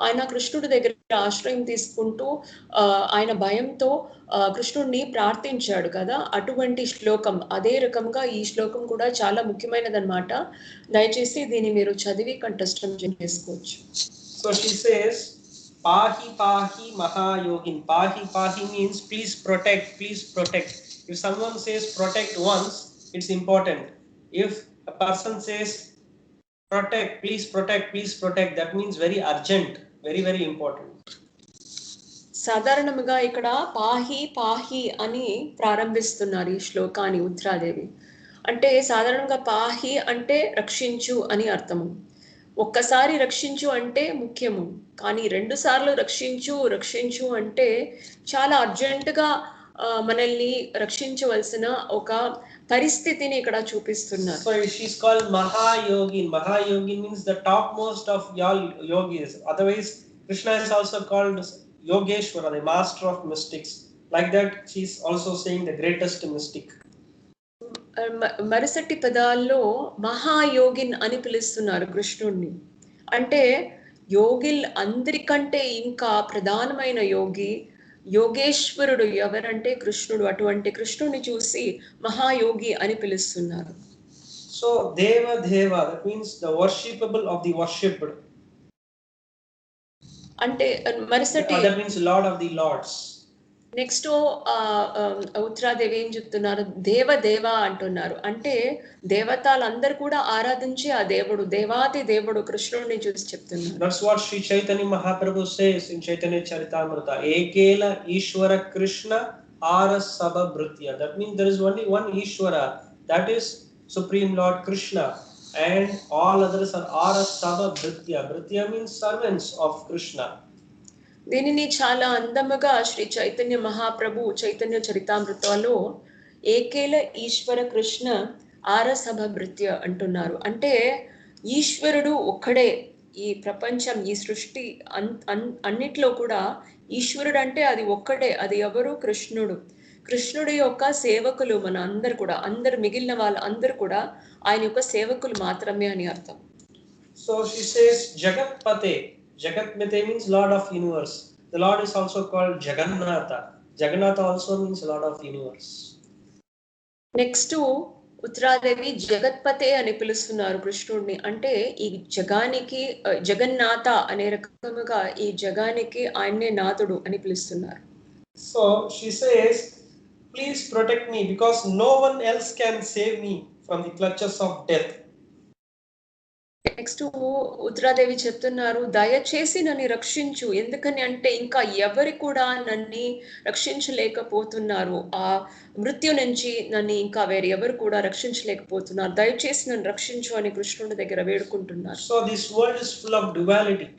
ఆయన కృష్ణుడి దగ్గర ఆశ్రయం తీసుకుంటూ ఆయన భయంతో కృష్ణుడిని ప్రార్థించాడు కదా. అటువంటి శ్లోకం అదే రకంగా ఈ శ్లోకం కూడా చాలా ముఖ్యమైనదన్నమాట. దయచేసి దీన్ని మీరు చదివి కంఠస్థం చేసుకోవచ్చు. So she says, Pahi Pahi Mahayogin. Pahi means please protect. If someone says protect once, it's important. If a person says please protect, that means very urgent, very important. సాధారణంగా ఇక్కడ పాహి అని ప్రారంభిస్తున్నారు ఈ శ్లోకాన్ని ఉత్తరాదేవి. అంటే సాధారణంగా పాహి అంటే రక్షించు అని అర్థము. ఒక్కసారి రక్షించు అంటే ముఖ్యము, కానీ 2 సార్లు రక్షించు అంటే చాలా అర్జెంటుగా మనల్ని రక్షించవలసిన ఒక పరిస్థితిని ఇక్కడ చూపిస్తున్నారు. So she's called Mahayogin. Mahayogin means the topmost of all yogis. Otherwise Krishna is also called Yogeshwara, the master of mystics. Like that, she's also saying the greatest mystic. మరుసటి పదాల్లో మహాయోగిన్ అని పిలుస్తున్నారు కృష్ణుడిని. అంటే యోగిల్ అందరికంటే ఇంకా ప్రధానమైన యోగేశ్వరుడు ఎవరంటే కృష్ణుడు. అటువంటి కృష్ణుడిని చూసి మహాయోగి అని పిలుస్తున్నారు. సో దేవ that means the worshipable of the worshipped. అంటే మరుసటి that means lord of the lords. Next Uttaradevi ఏం చెప్తున్నారు? దేవ అంటున్నారు. అంటే దేవతలందరూ కూడా ఆరాధించే ఆ దేవుడు, దేవాది దేవుడు కృష్ణుడిని చూసి చెప్తున్నారు. That's what Sri Chaitanya Mahaprabhu says in Chaitanya Charitamrita. Ekela Ishwara Krishna Arasaba Bhritya. That means there is only one Ishwara, that is Supreme Lord Krishna, and all others are Arasaba Bhritya. Bhritya means servants of Krishna. దీనిని చాలా అందముగా శ్రీ చైతన్య మహాప్రభు చైతన్య చరితామృతలో ఏకేల ఈశ్వర కృష్ణ ఆరసభ భృత్య అంటున్నారు. అంటే ఈశ్వరుడు ఒక్కడే. ఈ ప్రపంచం, ఈ సృష్టి అన్నిట్లో కూడా ఈశ్వరుడు అంటే అది ఒక్కడే. అది ఎవరు? కృష్ణుడి యొక్క సేవకులు మన అందరు కూడా, మిగిలిన వాళ్ళు అందరూ కూడా ఆయన యొక్క సేవకులు మాత్రమే అని అర్థం. So she says Jagatpate means Lord of Universe. The Lord is also called Jagannatha. Jagannatha also means Lord of Universe. Next Uttaradevi జగత్పతే అని పిలుస్తున్నారు కృష్ణుడిని. అంటే ఈ జగానికి జగన్నాథ అనే రకముగా ఈ జగానికి ఆయన్నే నాథుడు అని పిలుస్తున్నారు. So she says, please protect me because no one else can save me from the clutches of death. Next Uttaradevi చెప్తున్నారు, దయచేసి నన్ను రక్షించు. ఎందుకని అంటే ఇంకా ఎవరి కూడా నన్ను రక్షించలేకపోతున్నారు. ఆ మృత్యు నుంచి నన్ను ఇంకా వేరే ఎవరు కూడా రక్షించలేకపోతున్నారు. దయచేసి నన్ను రక్షించు అని కృష్ణుడి దగ్గర వేడుకుంటున్నారు. So this world is full of duality.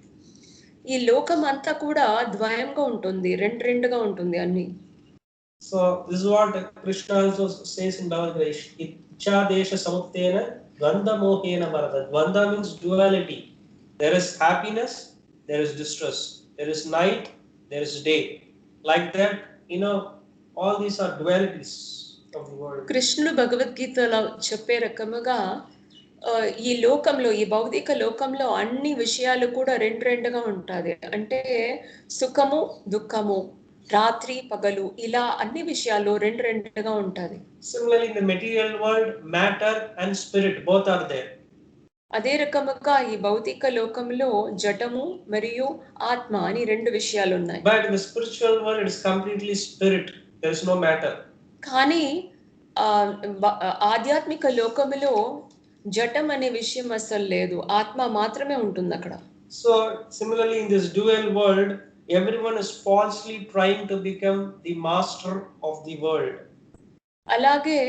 ఈ లోకం అంతా కూడా ద్వయంగా ఉంటుంది, రెండుగా ఉంటుంది అన్ని. So this is what Krishna also says in Bhagavad Gita. Ichha desha samuktena Dvanda mohena marada. Dvanda means duality. There is happiness, there is distress. There is night, there is day. Like that, all these are dualities of the world. కృష్ణుడు భగవద్గీతలో చెప్పే రకముగా ఈ లోకంలో, ఈ భౌతిక లోకంలో అన్ని విషయాలు కూడా రెండుగా ఉంటాయి. అంటే సుఖము, దుఃఖము, రాత్రి పగలు, ఇలా అన్ని విషయాలు రెండుగా ఉంటాయి. Similarly, in the material world, matter and spirit both are there. అదే రకముగా ఈ భౌతిక లోకంలో జటము మరియు ఆత్మ అని రెండు విషయాలు ఉన్నాయి. But in the spiritual world, it is completely spirit. There is no matter. కానీ ఆధ్యాత్మిక లోకములో జటం అనే విషయం అసలు లేదు, ఆత్మ మాత్రమే ఉంటుంది అక్కడ. So similarly, in this dual world, everyone is falsely trying to become the master of the world. అలాగే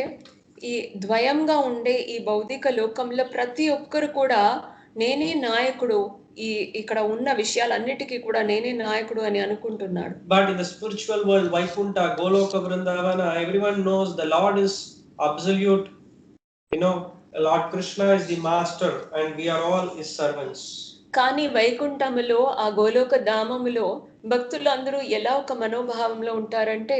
ఈ ద్వయంగా ఉండే ఈ భౌతిక లోకంలో ప్రతి ఒక్కరు కూడా నేనే నాయకుడు, ఇక్కడ ఉన్న విషయాలన్నిటికీ కూడా నేనే నాయకుడు అని అనుకుంటున్నాడు. But in the spiritual world, Vaikunta, Goloka, Vrindavana, everyone knows the Lord is absolute. You know, Lord Krishna is the master and we are all his servants. కానీ వైకుంఠములో ఆ గోలోక ధామములో భక్తులు అందరూ ఎలా ఒక మనోభావంలో ఉంటారంటే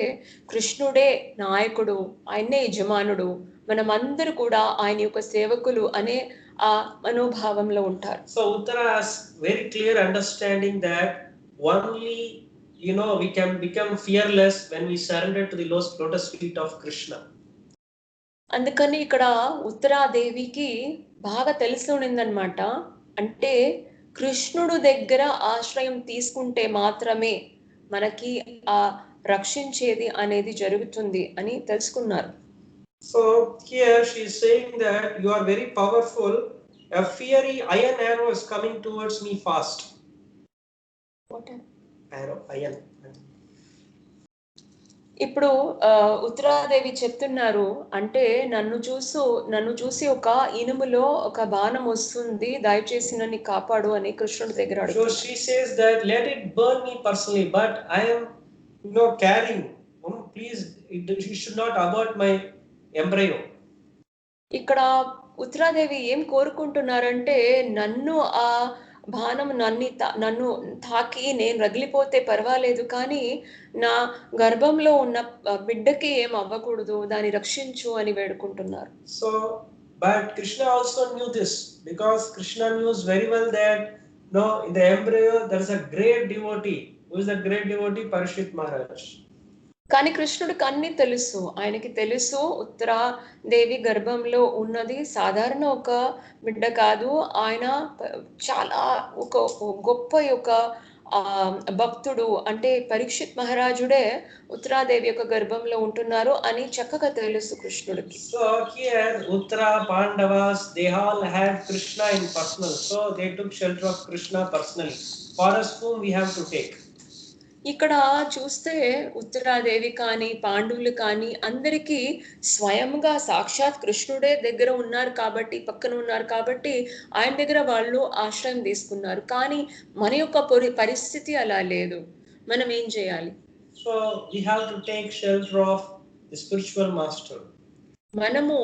కృష్ణుడే నాయకుడు, ఆయనే యజమానుడు, మనమందరూ కూడా ఆయన యొక్క సేవకులు అనే ఆ మనోభావంలో ఉంటారు. So Uttara has very clear understanding that only we can become fearless when we surrender to the lotus feet of Krishna. అందుకని ఇక్కడ ఉత్తరాదేవికి బాగా తెలిసి ఉన్నదన్నమాట. అంటే కృష్ణుడు దగ్గర ఆశ్రయం తీసుకుంటే మాత్రమే మనకి ఆ రక్షించేది అనేది జరుగుతుంది అని తెలుసుకున్నారు. So here she is saying that you are very powerful. A fiery iron arrow is coming towards me fast. What arrow? Iron. ఇప్పుడు ఉత్తరాదేవి చెప్తున్నారు అంటే నన్ను చూసి ఒక ఇనుములో ఒక బాణం వస్తుంది, దయచేసి నన్ను కాపాడు అని కృష్ణుడి దగ్గర అడుగుతారు. So she says that let it burn me personally, but I am carrying. Please, you should not abort my embryo. ఇక్కడ ఉత్తరాదేవి ఏం కోరుకుంటున్నారంటే నన్ను ఆ బాణం నన్ను తాకి నేను రగిలిపోతే పర్వాలేదు, కానీ నా గర్భంలో ఉన్న బిడ్డకి ఏం అవ్వకూడదు, దాన్ని రక్షించు అని వేడుకుంటున్నారు. So but Krishna also knew this, because Krishna knows very well that in the embryo there is a great devotee. Who is that great devotee? Parikshit Maharaj. కానీ కృష్ణుడికి అన్ని తెలుసు, ఆయనకి తెలుసు ఉత్తరాదేవి గర్భంలో ఉన్నది సాధారణ ఒక బిడ్డ కాదు, ఆయన చాలా ఒక గొప్ప యొక్క భక్తుడు, అంటే పరీక్షిత్ మహారాజుడే ఉత్తరాదేవి యొక్క గర్భంలో ఉంటున్నారు అని చక్కగా తెలుసు కృష్ణుడికి. So here Uttara, Pandavas, they all had Krishna in personal, so they took shelter of Krishna personally. For us whom we have to take. ఇక్కడ చూస్తే ఉత్తరాదేవి కానీ పాండవులు కానీ అందరికీ స్వయంగా సాక్షాత్ కృష్ణుడే దగ్గర ఉన్నారు కాబట్టి, పక్కన ఉన్నారు కాబట్టి ఆయన దగ్గర వాళ్ళు ఆశ్రయం తీసుకున్నారు. కానీ మన యొక్క పరిస్థితి అలా లేదు, మనం ఏం చేయాలి? So we have to take shelter of the spiritual master. మనము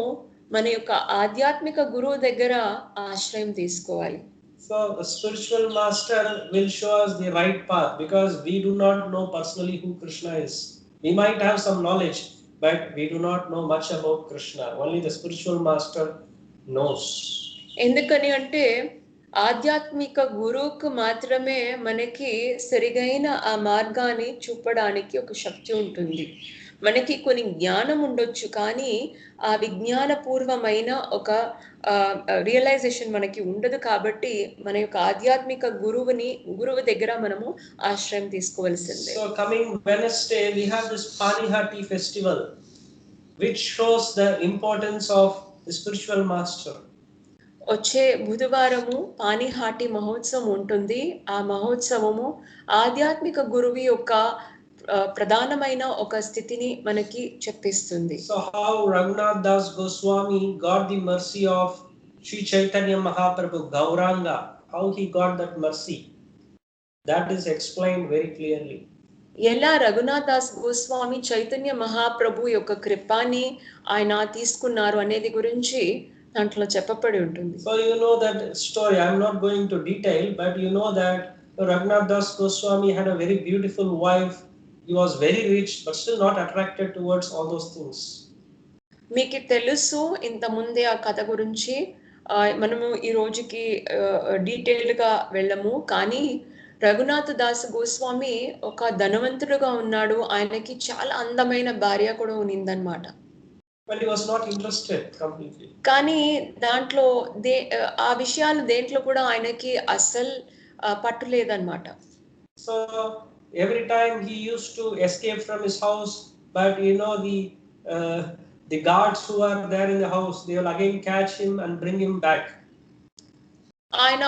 మన యొక్క ఆధ్యాత్మిక గురువు దగ్గర ఆశ్రయం తీసుకోవాలి. So the spiritual master will show us the right path, because we do not know personally who Krishna is. We might have some knowledge, but we do not know much about Krishna. Only the spiritual master knows. ఎందుకని అంటే ఆధ్యాత్మిక గురువుకు మాత్రమే మనకి సరిగైన ఆ మార్గాన్ని చూపడానికి ఒక శక్తి ఉంటుంది. మనకి కొన్ని జ్ఞానం ఉండొచ్చు, కానీ ఆ విజ్ఞానపూర్వమైన ఒక రియలైజేషన్ మనకి ఉండదు. కాబట్టి మన యొక్క ఆధ్యాత్మిక గురువు దగ్గర మనము ఆశ్రయం తీసుకోవాల్సిందే. So coming Wednesday we have this Panihati festival, which shows the importance of the spiritual master. వచ్చే బుధవారము పానిహాటి మహోత్సవం ఉంటుంది. ఆ మహోత్సవము ఆధ్యాత్మిక గురువు యొక్క ప్రధానమైన ఒక స్థితిని మనకి చెప్పిస్తుంది. So how Raghunath Das Goswami got the mercy of Sri Chaitanya Mahaprabhu Gauranga, how he got that mercy, that is explained very clearly. ఎలా రఘునాథ్ దాస్ గోస్వామి చైతన్య మహాప్రభు యొక్క కృపాని ఆయన తీసుకున్నారు అనేది గురించి దాంట్లో చెప్పబడి ఉంటుంది. So you know that story, I am not going to detail, but you know that Raghunath Das Goswami had a very beautiful wife. He was very rich, but still not attracted towards all those things. మీకు తెలుసు ఇంత ముందే ఆ కథ గురించి, మనము ఈ రోజుకి డీటెయిల్డ్ గా వెళ్ళము, కానీ రఘునాథ్ దాస్ గోస్వామి ఒక ధనవంతుడుగా ఉన్నాడు, ఆయనకి చాలా అందమైన భార్య కూడా ఉన్నిందన్నమాట. But he was not interested completely. కానీ దాంట్లో ఆ విషయాలు దేంట్లో కూడా ఆయనకి అసలు పట్టు లేదన్నమాట. So every time he used to escape from his house, but the guards who are there in the house, they will again catch him and bring him back. ఆయన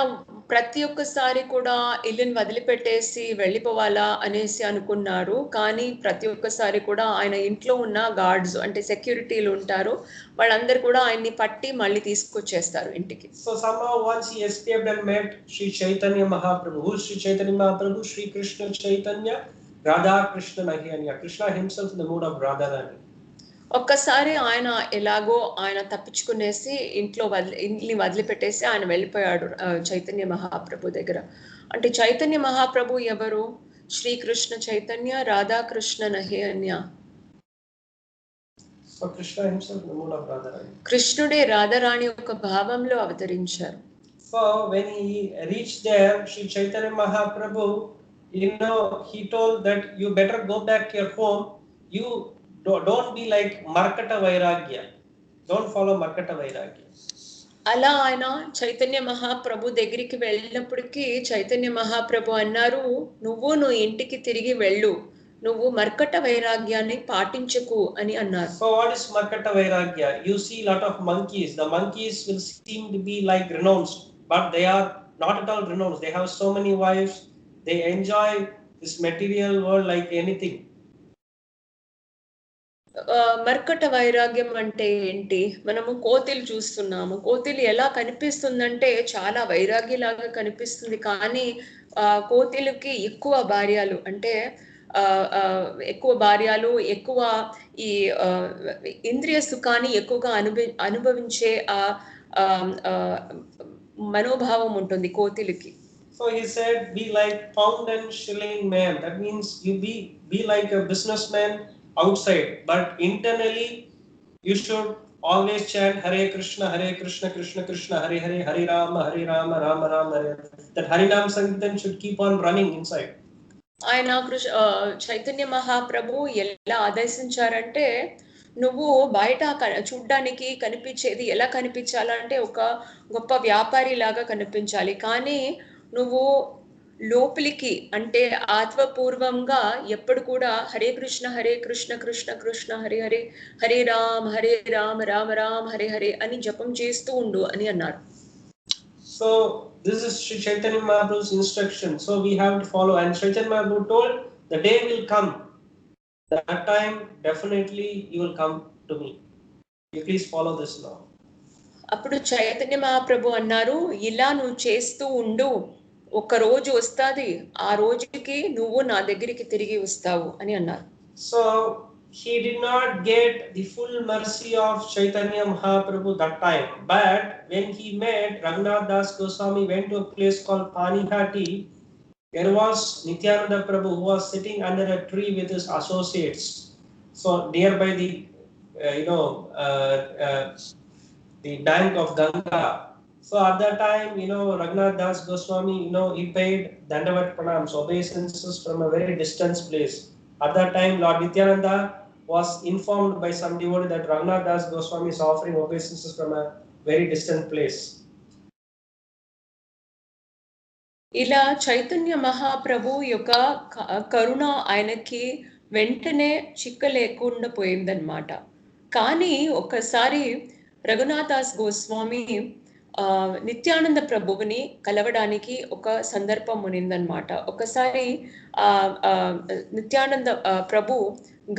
ప్రతి ఒక్కసారి కూడా ఇల్లుని వదిలిపెట్టేసి వెళ్ళిపోవాలా అనేసి అనుకున్నారు. కానీ ప్రతి ఒక్కసారి కూడా ఆయన ఇంట్లో ఉన్న గార్డ్స్ అంటే సెక్యూరిటీలు ఉంటారు. వాళ్ళందరూ కూడా ఆయన్ని పట్టి మళ్ళీ తీసుకొచ్చేస్తారు ఇంటికి. So somehow once he escaped and met Sri Chaitanya Mahaprabhu. Who is Sri Chaitanya Mahaprabhu? Sri Krishna Chaitanya, Radha Krishna Nahiyanya. Krishna himself in the mood of Radharani. ఒక్కసారి ఆయన ఎలాగో ఆయన తప్పించుకునేసి ఇంటిని వదిలిపెట్టేసి ఆయన వెళ్ళిపోయాడు చైతన్య మహాప్రభు దగ్గర. అంటే చైతన్య మహాప్రభు ఎవరు? Srikrishna Chaitanya, Radhakrishna నహయన్య. So Krishna himself in the mood of Radharani. కృష్ణుడే రాధారాణి యొక్క భావంలో అవతరించారు. So when he reached there, Sri Chaitanya Mahaprabhu, he told that you better go back to your home. You don't be like Markata Vairagya. Don't follow Markata Vairagya. అలా ఆయన చైతన్య మహాప్రభు దగ్గరికి వెళ్ళినప్పటికీ చైతన్య మహాప్రభు అన్నారు, నువ్వు ఇంటికి తిరిగి వెళ్ళు, నువ్వు మర్కట వైరాగ్యాన్ని పాటించకు అని అన్నారు. So what is Markata Vairagya? You see lot of monkeys. The monkeys will seem to be like renounced, but they are not at all renounced. They have so many wives. They enjoy this material world like anything. మర్కట వైరాగ్యం అంటే ఏంటి? మనము కోతిలు చూస్తున్నాము. కోతిలు ఎలా కనిపిస్తుందంటే చాలా వైరాగ్యలాగా కనిపిస్తుంది, కానీ కోతిలకి ఎక్కువ భార్యలు అంటే ఎక్కువ ఈ ఇంద్రియ సుఖాన్ని ఎక్కువగా అనుభవించే మనోభావం ఉంటుంది కోతిలకి. So he said, be like pound and shilling man. That means you be like a businessman outside, but internally you should always chant Hare Krishna, Krishna Krishna, Hare Hare, Hare Rama, Rama Rama, Hare. That Harinam Sankirtan should keep on running inside. ఆయన చైతన్య మహాప్రభు ఎలా ఆదేశించారంటే, నువ్వు బయట చూడ్డానికి కనిపించేది ఎలా కనిపించాలంటే ఒక గొప్ప వ్యాపారి లాగా కనిపించాలి, కానీ నువ్వు లోపలికి అంటే ఆత్మపూర్వంగా ఎప్పుడు కూడా హరే కృష్ణ కృష్ణ కృష్ణ హరే హరే, హరే రామ రామ రామ హరే హరే అని జపం చేస్తూ ఉండు అని అన్నారు. So this is Sri Chaitanya Mahaprabhu's instruction. So we have to follow. And Chaitanya Mahaprabhu told, the day will come. That time definitely you will come to me. You please follow this now. అప్పుడు చైతన్య మహాప్రభు అన్నారు, ఇలా నువ్వు చేస్తూ ఉండు, ఒక రోజు వస్తాది, ఆ రోజుకి నువ్వు నా దగ్గరికి తిరిగి వస్తావు అని అన్నారు. So he did not get the full mercy of Chaitanya Mahaprabhu that time, but when he met Raghunath Das Goswami, went to a place called Panihati. There was Nityananda Prabhu who was sitting under a tree with his associates. So nearby the bank of Ganga. So at that time, Raghunath Das Goswami, he paid Dandavat Pranams, obeisances from a very distant place. At that time, Lord Nityananda was informed by some devotee that Raghunath Das Goswami is offering obeisances from a very distant place. ఇలా చైతన్య మహాప్రభు యొక్క కరుణ ఆయనకి వెంటనే చిక్కలేకుండా పోయిందన్నమాట. కానీ ఒక్కసారి రఘునాథ్ దాస్ గోస్వామి నిత్యానంద ప్రభువుని కలవడానికి ఒక సందర్భం ఉన్నిందనమాట. ఒకసారి నిత్యానంద ప్రభు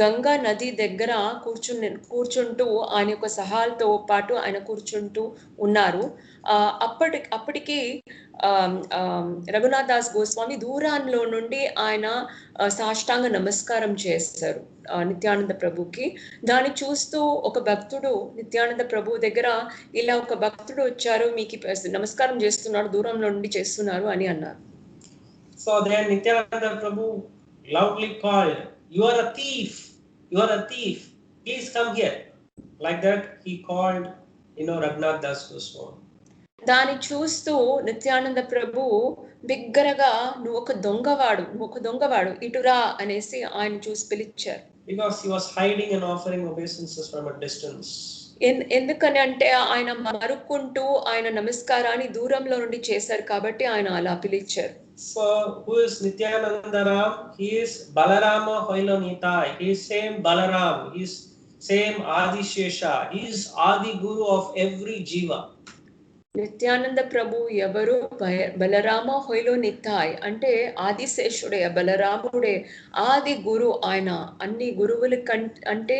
గంగా నది దగ్గర కూర్చుంటూ ఆయన యొక్క సహాలతో పాటు ఆయన కూర్చుంటూ ఉన్నారు. అప్పటికి రఘునాథ్ దాస్ గోస్వామి దూరంలో నుండి ఆయన సాష్టాంగ నమస్కారం చేశారు నిత్యానంద ప్రభుకి. దాన్ని చూస్తూ ఒక భక్తుడు నిత్యానంద ప్రభు దగ్గర, ఇలా ఒక భక్తుడు వచ్చారు, మీకు నమస్కారం చేస్తున్నాడు, దూరంలో నుండి చేస్తున్నారు అని అన్నారు. So then Nityananda Prabhu loudly called, you are a thief, please come here. Like that he called Raghunath Das Goswami. దాన్ని చూస్తూ నిత్యానంద ప్రభు బిగ్గరగా, నువ్వు ఒక దొంగవాడు, ఇటురా అనేసి ఆయన చూసి పిలిచారు. Because he was hiding and offering obeisances from a distance. ఎందుకని అంటే ఆయన మరుక్కుంటూ ఆయన నమస్కారాన్ని దూరంలో నుండి చేశారు కాబట్టి ఆయన అలా పిలిచారు. So who is Nityananda Ram? He is Balarama Hoilonitai. He is same Balaram. He is same Adi Shesha. He is Adi Guru of every jiva. Nityananda Prabhu ఎవరు? బలరామ హొయలో నిత్తాయ్ అంటే ఆదిశేషుడే, బలరాముడే ఆది గురు ఆయన. అన్ని గురువుల అంటే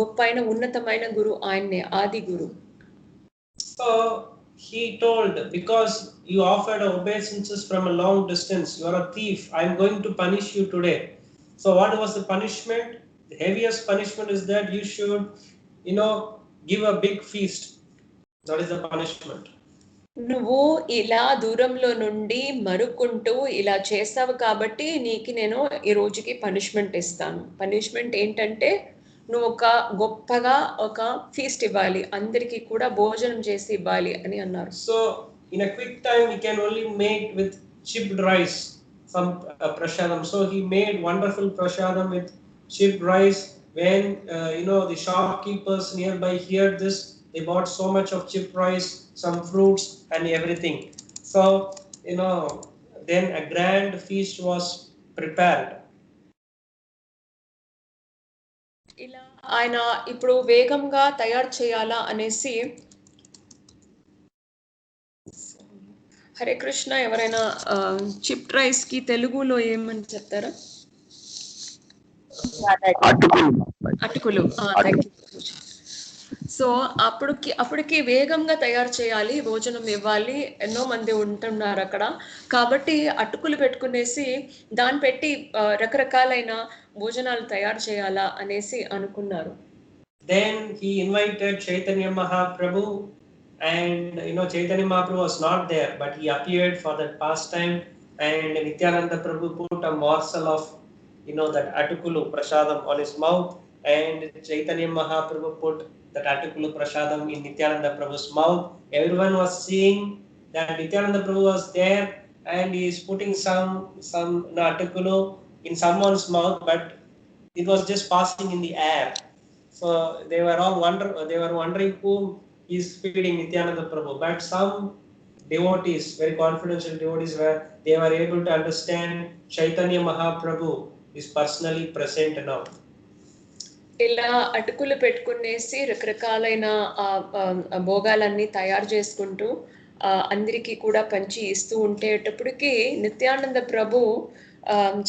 గొప్ప అయిన ఉన్నతమైన గురు ఆయన్నే, ఆది గురు. So he told, because you offered obeisances from a long distance, you are a thief, I am going to punish you today. So what was the punishment? The heaviest punishment is that you should, give a big feast. That is the punishment. నువ్వు ఇలా దూరంలో నుండి మరుక్కుంటూ ఇలా చేస్తావు కాబట్టి నీకు నేను ఈ రోజుకి పనిష్మెంట్ ఇస్తాను. పనిష్మెంట్ ఏంటంటే నువ్వు గొప్పగా ఒక ఫీస్ట్ ఇవ్వాలి, అందరికీ కూడా భోజనం చేసి ఇవ్వాలి అని అన్నారు. So in a quick time we can only make with chipped rice some prasadam. So he made wonderful prasadam with chipped rice. When the shopkeepers nearby heard this, they bought so much of chipped rice, some fruits and everything. So then a grand feast was prepared. ఇలా ఆయన ఇప్పుడు వేగంగా తయారు చేయాలా అనేసి, హరే కృష్ణ, ఎవరైనా chip rice కి తెలుగులో ఏమని చెప్తారా? అటుకులు. సో అప్పటికి వేగంగా తయారు చేయాలి, భోజనం ఇవ్వాలి, ఎన్నో మంది ఉంటున్నారు అక్కడ కాబట్టి అటుకులు పెట్టుకునేసి దాన్ని పెట్టి రకరకాలైన భోజనాలు తయారు చేయాలా అనేసి అనుకున్నారు. Then he invited Chaitanya Mahaprabhu, and Chaitanya Mahaprabhu was not there, but he appeared for that pastime, and Nityananda Prabhu put a morsel of that atukulu prasadam on his mouth, and Chaitanya Mahaprabhu put that atukulu prasadam in Nityananda Prabhu's mouth. Everyone was seeing that Nityananda Prabhu was there and he is putting some atukulu in someone's mouth, but it was just passing in the air. So they were wondering whom he is feeding, Nityananda Prabhu. But some devotees, very confidential devotees, they were able to understand Chaitanya Mahaprabhu is personally present now. ఇలా అటుకులు పెట్టుకునేసి రకరకాలైన భోగాలన్నీ తయారు చేసుకుంటూ అందరికీ కూడా పంచి ఇస్తూ ఉండేటప్పటికి నిత్యానంద ప్రభు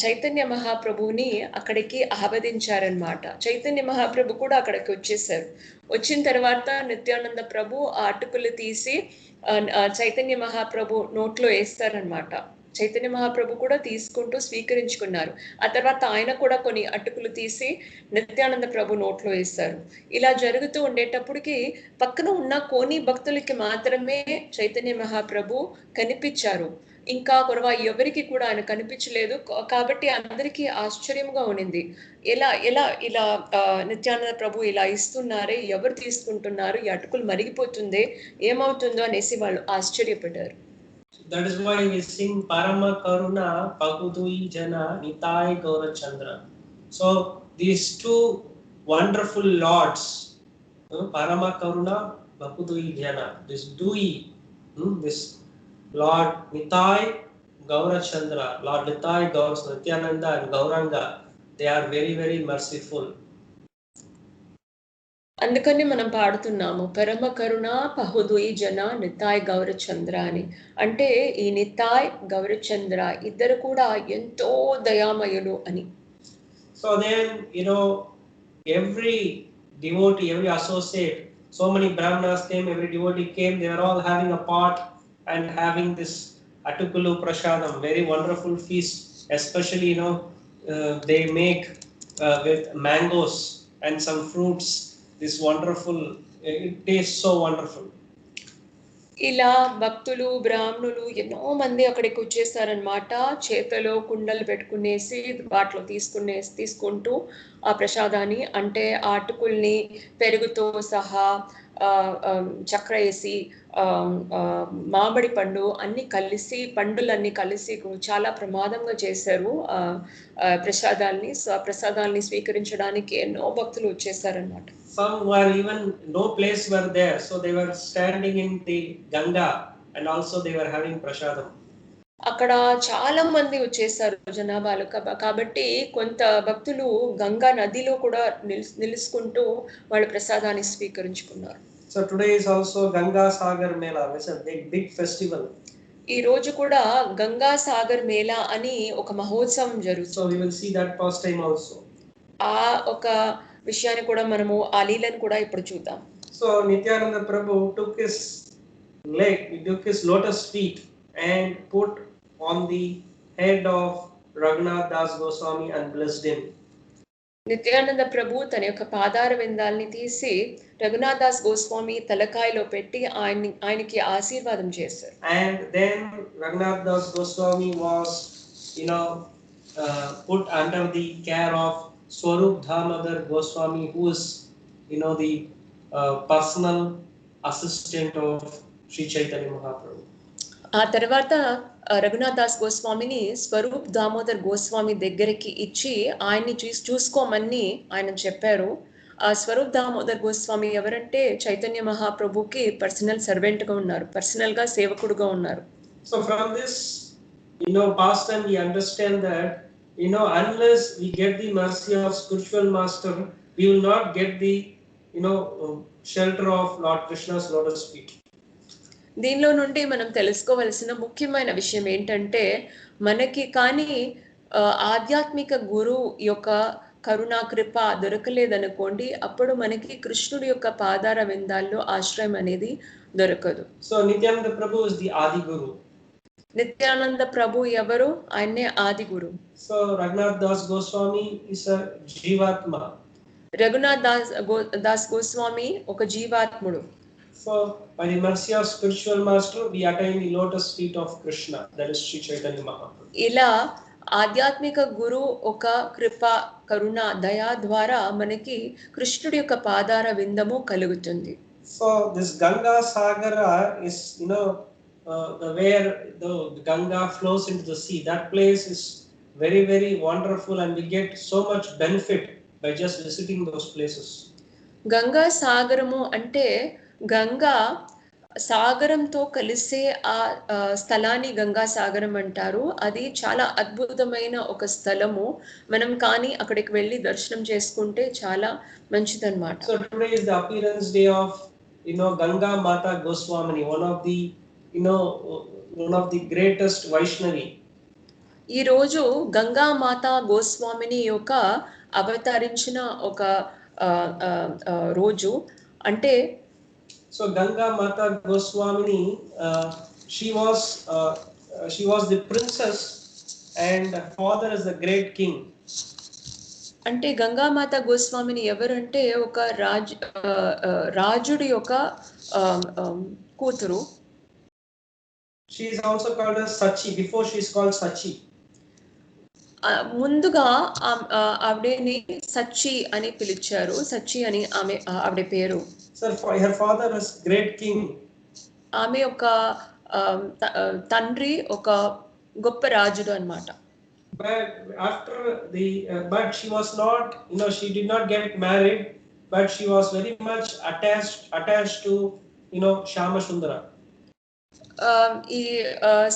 చైతన్య మహాప్రభుని అక్కడికి ఆహ్వానించారనమాట. చైతన్య మహాప్రభు కూడా అక్కడికి వచ్చేసారు. వచ్చిన తర్వాత నిత్యానంద ప్రభు ఆ అటుకులు తీసి చైతన్య మహాప్రభు నోట్లో వేస్తారనమాట. చైతన్య మహాప్రభు కూడా తీసుకుంటూ స్వీకరించుకున్నారు. ఆ తర్వాత ఆయన కూడా కొన్ని అటుకులు తీసి నిత్యానంద ప్రభు నోట్లో వేస్తారు. ఇలా జరుగుతూ ఉండేటప్పటికి పక్కన ఉన్న కొన్ని భక్తులకి మాత్రమే చైతన్య మహాప్రభు కనిపించారు. ఇంకా ఎవరికి కూడా ఆయన కనిపించలేదు. కాబట్టి అందరికీ ఆశ్చర్యంగా ఉన్నింది. ఇలా నిత్యానంద ప్రభు ఇలా ఇస్తున్నారే, ఎవరు తీసుకుంటున్నారు, ఈ అటుకులు మరిగిపోతుందే, ఏమవుతుందో అనేసి వాళ్ళు ఆశ్చర్యపడ్డారు. That is why we sing Parama Karuna Pagudui Jana Nitai Gaurachandra. So these two wonderful lords, Parama Karuna Pagudui Jana, this Dui, this Lord Nitai Gaurachandra, Lord Nitai Gaurachandra, Nityananda and Gauranga, they are very, very merciful. అందుకని మనం పాడుతున్నాము పరమ కరుణ పహుదుయి జన నితాయ్ గౌరచంద్ర అని. అంటే ఈ నితాయ్ గౌరచంద్ర ఇద్దరు కూడా ఎంతో దయామయులు అని. So then every devotee, every associate, so many brahmanas came, every devotee came, they were all having a pot and having this atukulu prasadam, very wonderful feast. Especially they make with mangoes and some fruits, this wonderful, it tastes so wonderful. ఇలా భక్తులు బ్రాహ్మణులు ఎన్నో మంది అక్కడికి వచ్చేసారనమాట. చేతలో కుండలు పెట్టుకునేసి వాటిలో తీసుకుంటూ ఆ ప్రసాదాన్ని, అంటే ఆ అటుకుల్ని పెరుగుతో సహా చక్కెర వేసి మామిడి పండు అన్ని కలిసి, పండులన్నీ కలిసి చాలా ప్రమాదంగా చేశారు ప్రసాదాల్ని. సో ఆ ప్రసాదాల్ని స్వీకరించడానికి ఎన్నో భక్తులు వచ్చేసారనమాట. Some were even no place were there, so they were standing in the Ganga and also they were having prasadam. అక్కడ చాలా మంది వచ్చేసారు జనాభాలు కాబట్టి కొంత భక్తులు గంగా నదిలో కూడా నిలుసుకుంటూ వాళ్ళ ప్రసాదాన్ని స్వీకరించుకున్నారు. So today is also Ganga Sagar Mela. It's a big festival. ఈ రోజు కూడా గంగా సాగర్ మేళా అని ఒక మహోత్సవం So జరుగుతుంది. we will see that pastime also. ఆ ఒక విషయాన్ని కూడా మనము ఆ లీలను కూడా ఇప్పుడు చూద్దాం. So Nityananda Prabhu took his leg, he took his lotus feet and put on the head of Raghunath Das Goswami and blessed him. Nityananda ప్రభు తన యొక్క పాదార విందాల్ని తీసి రఘునాథ్ దాస్ గోస్వామి తలకాయలో పెట్టి ఆయనకి ఆశీర్వాదం చేశారు. And then Raghunath Das Goswami was, put under the care of Swarup Damodar Goswami, who is, the personal assistant of Sri Chaitanya Mahaprabhu. ఆ తర్వాత రఘునాథ్ దాస్ గోస్వామిని స్వరూప్ దామోదర్ గోస్వామి దగ్గరికి ఇచ్చి ఆయన్ని చూసుకోమని ఆయన చెప్పారు. ఆ స్వరూప్ దామోదర్ గోస్వామి ఎవరంటే చైతన్య మహాప్రభుకి పర్సనల్ సర్వెంట్ గా ఉన్నారు, పర్సనల్ గా సేవకుడుగా ఉన్నారు. So from this, past time we understand that, unless we get the mercy of spiritual master, we will not get the, shelter of Lord Krishna's lotus feet. దీనిలో నుండి మనం తెలుసుకోవలసిన ముఖ్యమైన విషయం ఏంటంటే, మనకి కానీ ఆధ్యాత్మిక గురు యొక్క కరుణా కృప దొరకలేదనుకోండి, అప్పుడు మనకి కృష్ణుడి యొక్క పాదార విందాల్లో ఆశ్రయం అనేది దొరకదు. So Nityananda Prabhu is the Adi Guru. Nityananda Prabhu ఎవరు? ఆయన్నే ఆది గురు. So Raghunath Das Goswami is a జీవాత్మ. రఘునాథ్ దాస్ గోస్వామి ఒక జీవాత్ముడు. So by the mercy of spiritual master we attain the lotus feet of Krishna, that is Sri Chaitanya Mahaprabhu. ఇలా ఆధ్యాత్మిక గురు ఒక కృప కరుణ దయా ద్వారా మనకి కృష్ణుడి యొక్క పాదార విందము కలుగుతుంది. So this Ganga Sagara is, where the Ganga flows into the sea. That place is very, very wonderful and we get so much benefit by just visiting those places. Ganga సాగరము అంటే గంగా సాగరంతో కలిసే ఆ స్థలాన్ని గంగా సాగరం అంటారు. అది చాలా అద్భుతమైన ఒక స్థలము. మనం కానీ అక్కడికి వెళ్ళి దర్శనం చేసుకుంటే చాలా మంచిదన్నమాట. So today is the appearance day of, Ganga Mata Goswamini, one of the greatest Vaishnavi. ఈ రోజు గంగా మాతా గోస్వామిని యొక్క అవతరించిన ఒక రోజు. అంటే So Ganga Mata Goswamini, she was the princess and father is the great king. అంటే గంగామాత గోస్వామిని ఎవరంటే ఒక రాజుడి యొక్క కూతురు. She is also called as Sachi. Before she is called Sachi. ముందుగా ఆవిడని సచ్చి అని పిలిచారు. సచ్చి అని ఆవిడ పేరు. Sir, her father is great king. ఆమె ఒక తండ్రి ఒక గొప్ప రాజుడు అన్నమాట. But after but she was not, she did not get married, but she was very much attached to, Shama Sundara. ఈ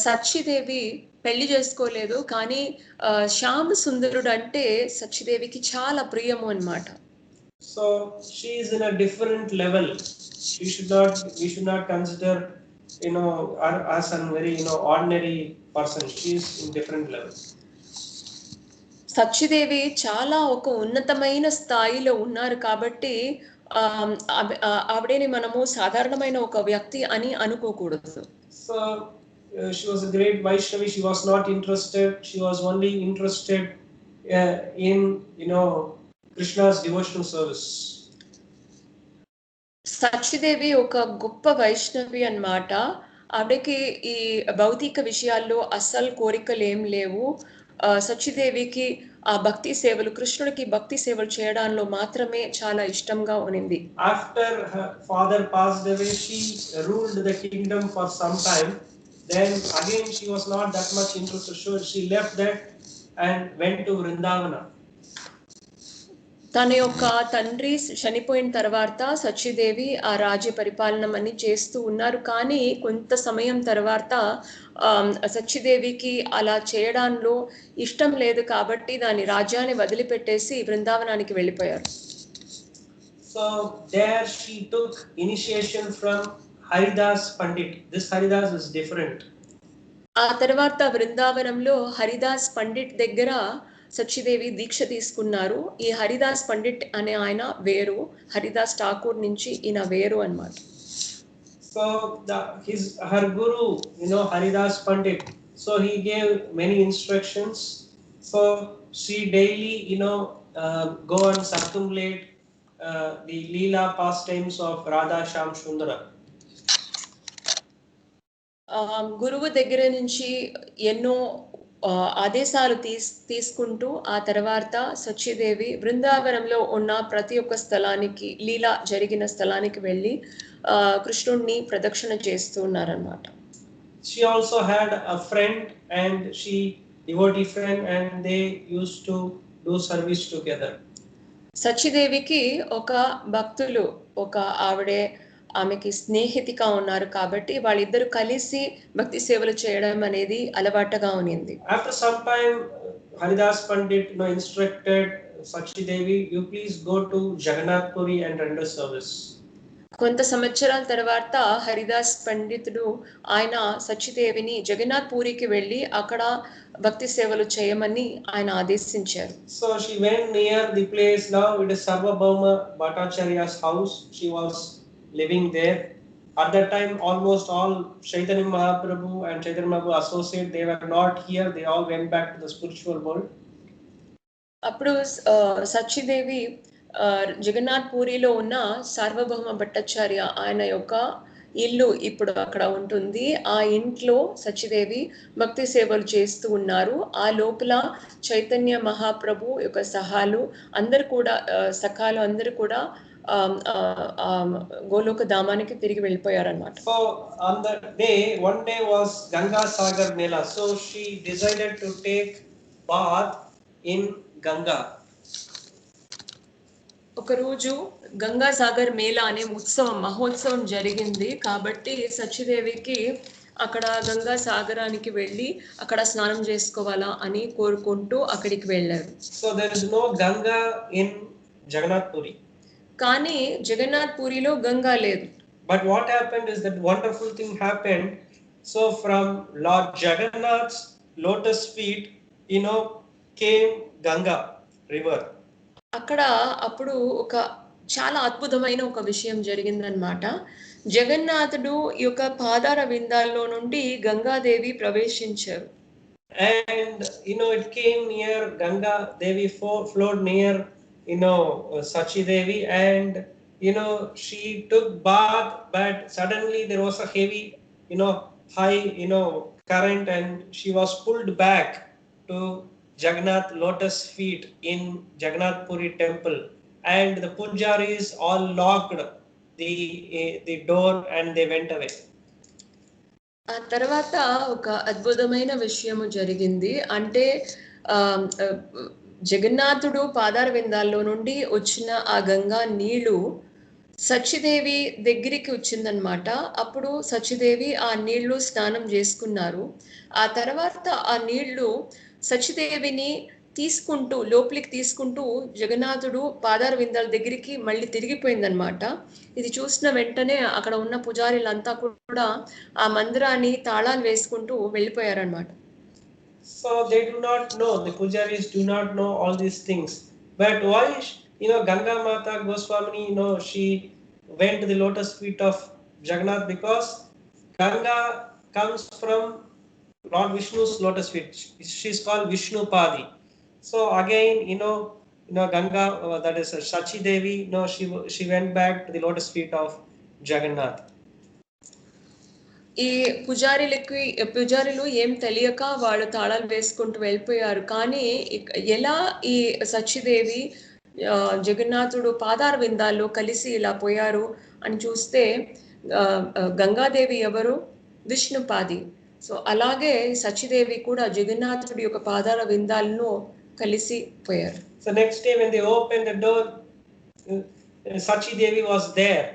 సచ్చిదేవి పెళ్లి చేసుకోలేదు, కానీ శ్యామ సుందరుడు అంటే సచ్చిదేవికి చాలా ప్రియము అన్నమాట. So she is in a different level. We should not consider, her as a very, ordinary person. She is in different level. సచ్చిదేవి చాలా ఒక ఉన్నతమైన స్థాయిలో ఉన్నారు కాబట్టి ఆవిడని మనము సాధారణమైన ఒక వ్యక్తి అని అనుకోకూడదు. So she was a great Vaishnavi. She was not interested. She was only interested in, Krishna's devotional service. సచ్చిదేవి ఒక గొప్ప వైష్ణవి అన్నమాట. ఆవిడకి ఈ భౌతిక విషయాల్లో అస్సలు కోరికలు ఏం లేవు. సచ్చిదేవికి ఆ భక్తి సేవలు, కృష్ణుడికి భక్తి సేవలు చేయడంలో మాత్రమే చాలా ఇష్టంగా ఉన్నింది. After her father passed away, she ruled the kingdom for some time. Then again she was not that much interested, so she left that and went to Vrindavana. తన యొక్క తండ్రి చనిపోయిన తర్వాత సచ్చిదేవి ఆ రాజ్య పరిపాలన అని చేస్తూ ఉన్నారు. కానీ కొంత సమయం తర్వాత సచ్చిదేవికి అలా చేయడంలో ఇష్టం లేదు కాబట్టి దాని రాజ్యాన్ని వదిలిపెట్టేసి బృందావనానికి వెళ్ళిపోయారు. So there she took initiation from Haridas Pandit. This Haridas is different. ఆ తర్వాత బృందావనంలో హరిదాస్ పండిట్ దగ్గర సచ్చిదేవి దీక్ష తీసుకున్నారు. ఈ హరిదాస్ పండిట్ అనే ఆయన వేరు, హరిదాస్ ఠాకూర్ నుంచి ఈయన వేరు అన్నమాట. So her guru, Haridas Pandit, so he gave many instructions. So she daily, go and circumambulate the Leela pastimes of Radha Shyam Sundara. గురువు దగ్గర నుంచి ఎన్నో ఆదేశాలు తీసుకుంటూ ఆ తర్వాత సత్యదేవి బృందావనంలో ఉన్న ప్రతి ఒక్క స్థలానికి, లీలా జరిగిన స్థలానికి వెళ్ళి కృష్ణుడిని ప్రదక్షిణ చేస్తూ ఉన్నారన్నమాట. She also had a friend, and she devotee friend, and they used to do service together. సత్యదేవికి ఒక భక్తులు, ఒక ఆమెకి స్నేహితిగా ఉన్నారు కాబట్టి వాళ్ళిద్దరు కలిసి భక్తి సేవలు చేయడం అనేది అలవాటుగా ఉంది. After some time, Haridas Pandit instructed Sachdevi, you please go to Jagannath Puri and render service. కొంత సంవత్సరాల తర్వాత హరిదాస్ పండితుడు ఆయన సత్యదేవిని జగన్నాథ్ పూరికి వెళ్ళి అక్కడ భక్తి సేవలు చేయమని ఆయన ఆదేశించారు. So she went near the place. Now it is Sarvabhauma Bhattacharya's house. She was living there. At that time, almost all Chaitanya Mahaprabhu and Chaitanya Mahaprabhu associates, they were not here. They all went back to the spiritual world. అప్పుడు సత్యదేవి జగన్నాథ్ పూరిలో ఉన్న సార్వభౌమ భట్టాచార్య ఆయన యొక్క ఇల్లు ఇప్పుడు అక్కడ ఉంటుంది. ఆ ఇంట్లో సత్యదేవి భక్తి సేవలు చేస్తూ ఉన్నారు. ఆ లోపల చైతన్య మహాప్రభు యొక్క సఖాలు అందరూ కూడా గోలోక ధామానికి తిరిగి వెళ్ళిపోయారన్నమాట. So on that day, one day was Ganga Sagar Mela. So she decided to take bath in Ganga. ఒక రోజు గంగా సాగర్ మేళా అనే మహోత్సవం జరిగింది కాబట్టి సత్యదేవికి అక్కడ గంగా సాగరానికి వెళ్ళి అక్కడ స్నానం చేసుకోవాలా అని కోరుకుంటూ అక్కడికి వెళ్ళారు. So there is no Ganga in Jagannath Puri. కానీ జగన్నాథ్ పూరిలో గంగా లేదు. But what happened is that wonderful thing happened. So from Lord Jagannath's lotus feet, came Ganga river. అక్కడ అప్పుడు ఒక చాలా అద్భుతమైన ఒక విషయం జరిగిందనమాట. జగన్నాథుడు యొక్క పాదార విందాల్లో నుండి గంగాదేవి ప్రవేశించారు. And it came near Ganga Devi, flowed near Sachidevi, and she took bath, but suddenly there was a heavy high current, and she was pulled back to Jagannath lotus feet in Jagannath Puri temple, and the pujaris all locked the door and they went away. ఆ తర్వాత ఒక అద్భుతమైన విషయము జరిగింది. అంటే జగన్నాథుడు పాదార విందాల్లో నుండి వచ్చిన ఆ గంగా నీళ్లు సత్యదేవి దగ్గరికి వచ్చిందనమాట. అప్పుడు సత్యదేవి ఆ నీళ్లు స్నానం చేసుకున్నారు. ఆ తర్వాత ఆ నీళ్లు సత్యదేవిని లోపలికి తీసుకుంటూ జగన్నాథుడు పాదార విందాల దగ్గరికి మళ్ళీ తిరిగిపోయిందనమాట. ఇది చూసిన వెంటనే అక్కడ ఉన్న పుజారీలంతా కూడా ఆ మందిరాన్ని తాళాలు వేసుకుంటూ వెళ్ళిపోయారనమాట. So they do not know, the pujaris do not know all these things. But why, Ganga Mata Goswamini, she went to the lotus feet of Jagannath, because Ganga comes from Lord Vishnu's lotus feet. She's called Vishnu Padi. So again, Ganga, that is Sachi Devi, she went back to the lotus feet of Jagannath. ఈ పుజారీలు ఏం తెలియక వాళ్ళు తాళాలు వేసుకుంటూ వెళ్ళిపోయారు. కానీ ఎలా ఈ సత్యదేవి జగన్నాథుడు పాదార విందాల్లో కలిసి ఇలా పోయారు అని చూస్తే గంగాదేవి ఎవరు? విష్ణుపాది. సో అలాగే సత్యదేవి కూడా జగన్నాథుడి యొక్క పాదార విందాలను కలిసి పోయారు. So next day when they opened the door, Sachi Devi was there,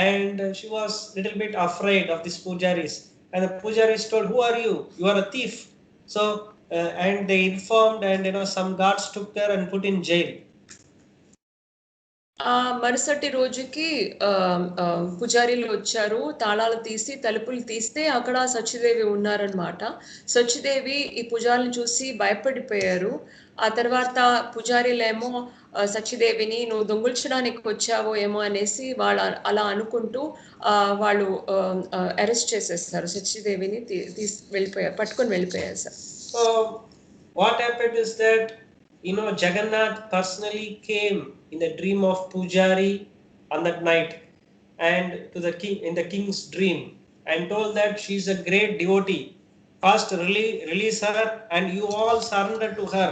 and she was little bit afraid of these pujaris, and the pujaris told, who are you? You are a thief. So and they informed, and some guards took her and put in jail. ఆ మరుసటి రోజుకి పుజారీలు వచ్చారు. తాళాలు తీసి తలుపులు తీస్తే అక్కడ సత్యదేవి ఉన్నారనమాట. సత్యదేవి ఈ పుజారులను చూసి భయపడిపోయారు. ఆ తర్వాత పుజారీలేమో సత్యదేవిని "నువ్వు దొంగిలించడానికి వచ్చావో ఏమో" అనేసి వాళ్ళు అలా అనుకుంటూ వాళ్ళు అరెస్ట్ చేసేస్తారు. సత్యదేవిని వెళ్ళిపోయారు. పట్టుకొని వెళ్ళిపోయారు sir. So what happened is that, Jagannath personally came in the dream of Pujari on that night and to the king in the king's dream and told that she is a great devotee. First release her and you all surrender to her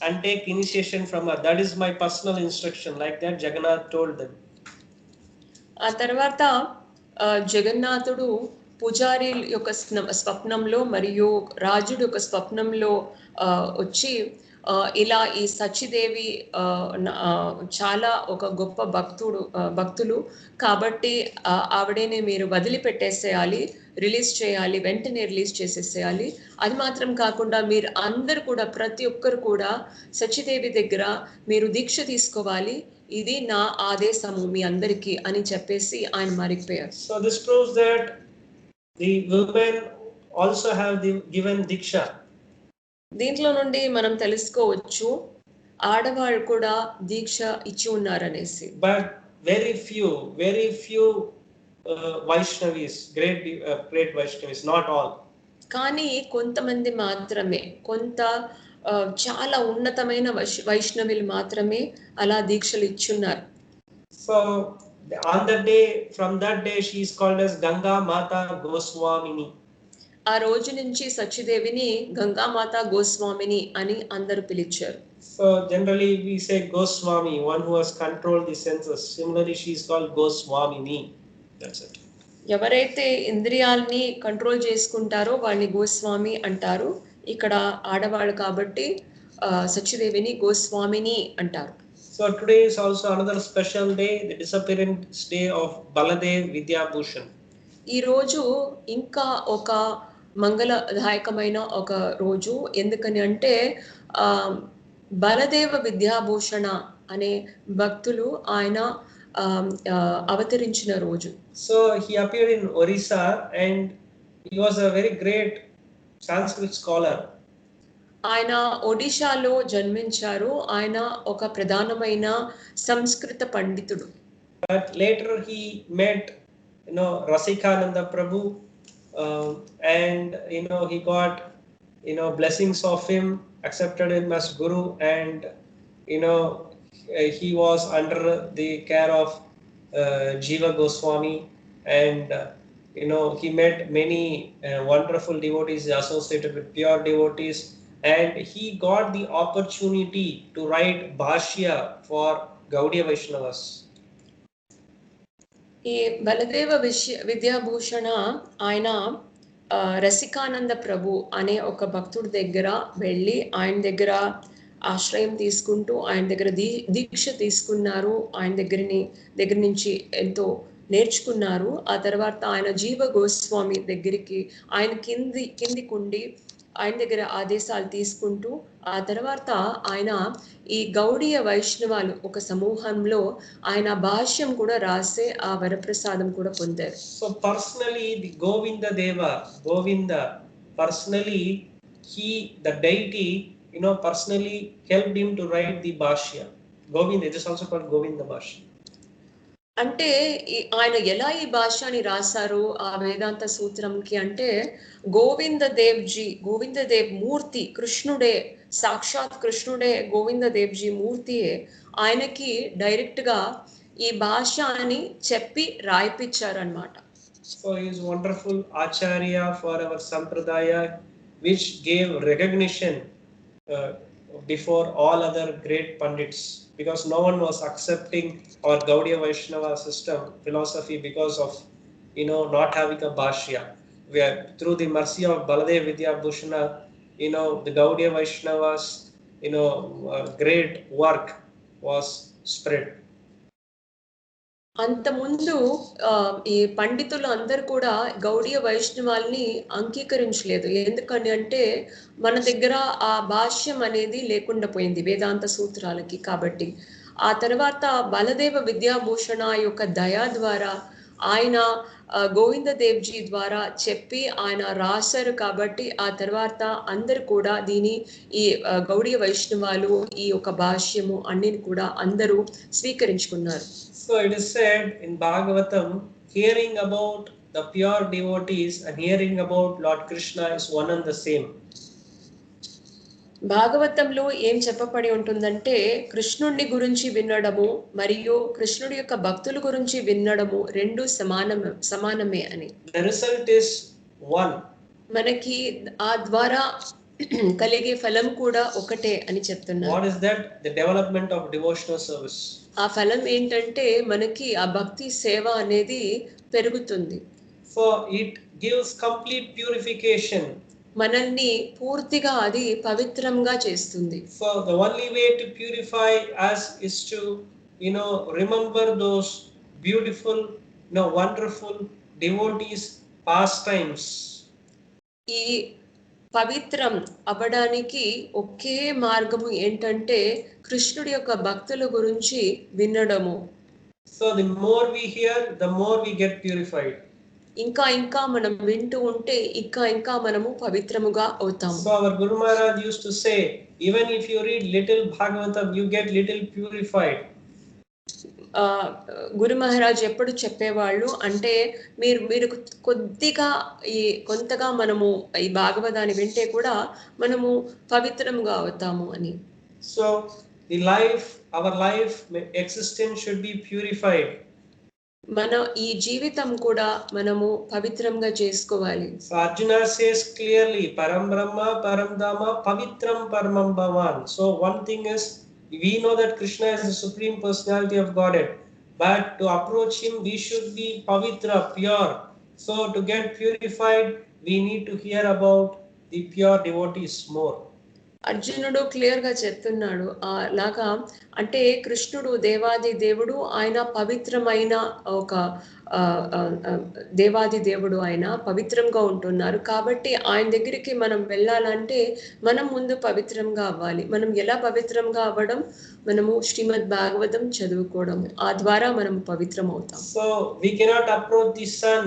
and take initiation from her. That is my personal instruction. Like that Jagannath told them. ఆ తర్వాత జగన్నాథుడు పుజారి యొక్క స్వప్నంలో మరియు రాజుడు యొక్క స్వప్నంలో వచ్చి ఇలా ఈ సచిదేవి చాలా ఒక గొప్ప భక్తులు కాబట్టి ఆవిడని మీరు వదిలిపెట్టేసేయాలి, రిలీజ్ చేయాలి, వెంటనే రిలీజ్ చేసేసేయాలి. అది మాత్రం కాకుండా మీరు అందరు కూడా ప్రతి ఒక్కరు కూడా సచిదేవి దగ్గర మీరు దీక్ష తీసుకోవాలి, ఇది నా ఆదేశము మీ అందరికి అని చెప్పేసి ఆయన మారిపోయారు. So this proves that the women also have given diksha. దీంట్లో నుండి మనం తెలుసుకోవచ్చు ఆడవాళ్ళు కూడా దీక్ష ఇచ్చి ఉన్నారనేసి. But very few Vaishnavis, great Vaishnavis, not all. కానీ కొంతమంది మాత్రమే, చాలా ఉన్నతమైన వైష్ణవులు మాత్రమే అలా దీక్షలు ఇచ్చున్నారు. So on that day, from that day she is called as Ganga Mata Goswamini. ఆ రోజు నుంచి సత్యదేవిని గంగామాత గోస్వామిని అని అందరూ పిలిచారు. So generally we say Goswami, one who has controlled the senses. Similarly she is called Goswamini. That's it. ఎవరైతే ఇంద్రియాల్ని control చేసుకుంటారో వాళ్ళని గోస్వామి అంటారు. ఇక్కడ ఆడవాళ్ళు కాబట్టి సత్యదేవిని గోస్వామిని అంటారు. So today is also another special day, the disappearance day of Baladev Vidyabhushan. ఈ రోజు ఇంకా ఒక మంగళదాయకమైన ఒక రోజు. ఎందుకని అంటే బలదేవ విద్యాభూషణ అనే భక్తులు ఆయన అవతరించిన రోజు. So he appeared in Orissa and he was a very great Sanskrit scholar. ఆయన ఒడిషాలో జన్మించారు. ఆయన ఒక ప్రధానమైన సంస్కృత పండితుడు. But later he met Rasikananda Prabhu and he got blessings of him, accepted him as guru, and he was under the care of Jiva Goswami, and he met many wonderful devotees associated with pure devotees, and he got the opportunity to write Bhashya for Gaudiya Vaishnavas. ఈ బలదేవ విద్యాభూషణ ఆయన రసికానంద ప్రభు అనే ఒక భక్తుడి దగ్గర వెళ్ళి ఆయన దగ్గర ఆశ్రయం తీసుకుంటూ ఆయన దగ్గర దీక్ష తీసుకున్నారు. ఆయన దగ్గర నుంచి ఎంతో నేర్చుకున్నారు. ఆ తర్వాత ఆయన జీవ గోస్వామి దగ్గరికి ఆయన కిందికుండి ఆయన దగ్గర ఆదేశాలు తీసుకుంటూ ఆ తర్వాత ఆయన ఈ గౌడీయ వైష్ణవాలు ఒక సమూహంలో ఆయన భాష్యం కూడా రాసే ఆ వరప్రసాదం కూడా పొందారు. So personally the Govinda personally the deity personally helped him to write the Bhashya. Govinda, it is also called Govinda Bhashya. అంటే ఆయన ఎలా ఈ భాష్యాన్ని రాశారు ఆ వేదాంత సూత్రంకి అంటే గోవిందదేవ్ మూర్తి కృష్ణుడే, సాక్షాత్ కృష్ణుడే గోవిందదేవ్జీ మూర్తియే ఆయనకి డైరెక్ట్ గా ఈ భాష్యాన్ని చెప్పి రాయిపించారన్నమాట. So he is wonderful acharya for our sampradaya, which gave recognition before all other great pandits, because no one was accepting our Gaudiya Vaishnava system philosophy because of not having a Bhashya. Where through the mercy of Baladev Vidyabhushana, the Gaudiya Vaishnavas great work was spread. అంతకుముందు ఈ పండితులు అందరు కూడా గౌడీయ వైష్ణవాల్ని అంగీకరించలేదు. ఎందుకని అంటే మన దగ్గర ఆ భాష్యం అనేది లేకుండా పోయింది వేదాంత సూత్రాలకి. కాబట్టి ఆ తర్వాత బలదేవ విద్యాభూషణ యొక్క దయ ద్వారా ఆయన గోవింద దేవ్జీ ద్వారా చెప్పి ఆయన రాశారు కాబట్టి ఆ తర్వాత అందరు కూడా దీని ఈ గౌడీయ వైష్ణవాలు ఈ యొక్క భాష్యము అన్నిని కూడా అందరూ స్వీకరించుకున్నారు. So it is said in Bhagavatam, hearing about the pure devotees and hearing about Lord Krishna is one and the same. భాగవతంలో ఏం చెప్పబడి ఉంటుందంటే కృష్ణుడి గురించి వినడము మరియు కృష్ణుడి యొక్క భక్తుల గురించి వినడము రెండు సమానమే అని. The result is one. మనకి ఆ ద్వారా కలిగే ఫలం కూడా ఒకటే అని చెప్తున్నారు. What is that? The development of devotional service. ఆ ఫలం ఏంటంటే మనకి ఆ భక్తి సేవ అనేది పెరుగుతుంది. So it gives complete purification. మనల్ని పూర్తిగా అది పవిత్రంగా చేస్తుంది. So the only way to purify us is to remember those beautiful, wonderful devotees pastimes. ఈ పవిత్రం అవ్వడానికి ఒకే మార్గము ఏంటంటే కృష్ణుడి యొక్క భక్తుల గురించి వినడము. So the more we hear, the more we get purified. ఇంకా మనం వింటూ ఉంటే ఇంకా మనము పవిత్రముగా అవుతాము. So our Guru Maharaj used to say, even if you read little Bhagavatam, you get little purified. గురు మహారాజ్ ఎప్పుడు చెప్పేవాళ్ళు అంటే మీరు కొంతగా మనము ఈ భాగవతాన్ని వింటే కూడా మనము పవిత్రంగా అవుతాము అని. So our life existence should be purified. మన ఈ జీవితం కూడా మనము పవిత్రంగా చేసుకోవాలి. So Arjuna says clearly, Param Brahma, Param Dhamma, Pavitram Paramam Bhavan. So one thing is, we know that Krishna is the Supreme Personality of Godhead, but to approach him, we should be pavitra, pure. So to get purified, we need to hear about the pure devotees more. అర్జునుడు clear గా చెప్తున్నాడు అలాగా అంటే కృష్ణుడు దేవాది దేవుడు, ఆయన పవిత్రమైన ఒక దేవాది దేవుడు, ఆయన పవిత్రంగా ఉంటున్నారు. కాబట్టి ఆయన దగ్గరికి మనం వెళ్ళాలంటే మనం ముందు పవిత్రంగా అవ్వాలి. మనం ఎలా పవిత్రంగా అవ్వడం? మనము శ్రీమద్ భాగవతం చదువుకోవడం, ఆ ద్వారా మనం పవిత్రం అవుతాం. So we cannot approach the sun.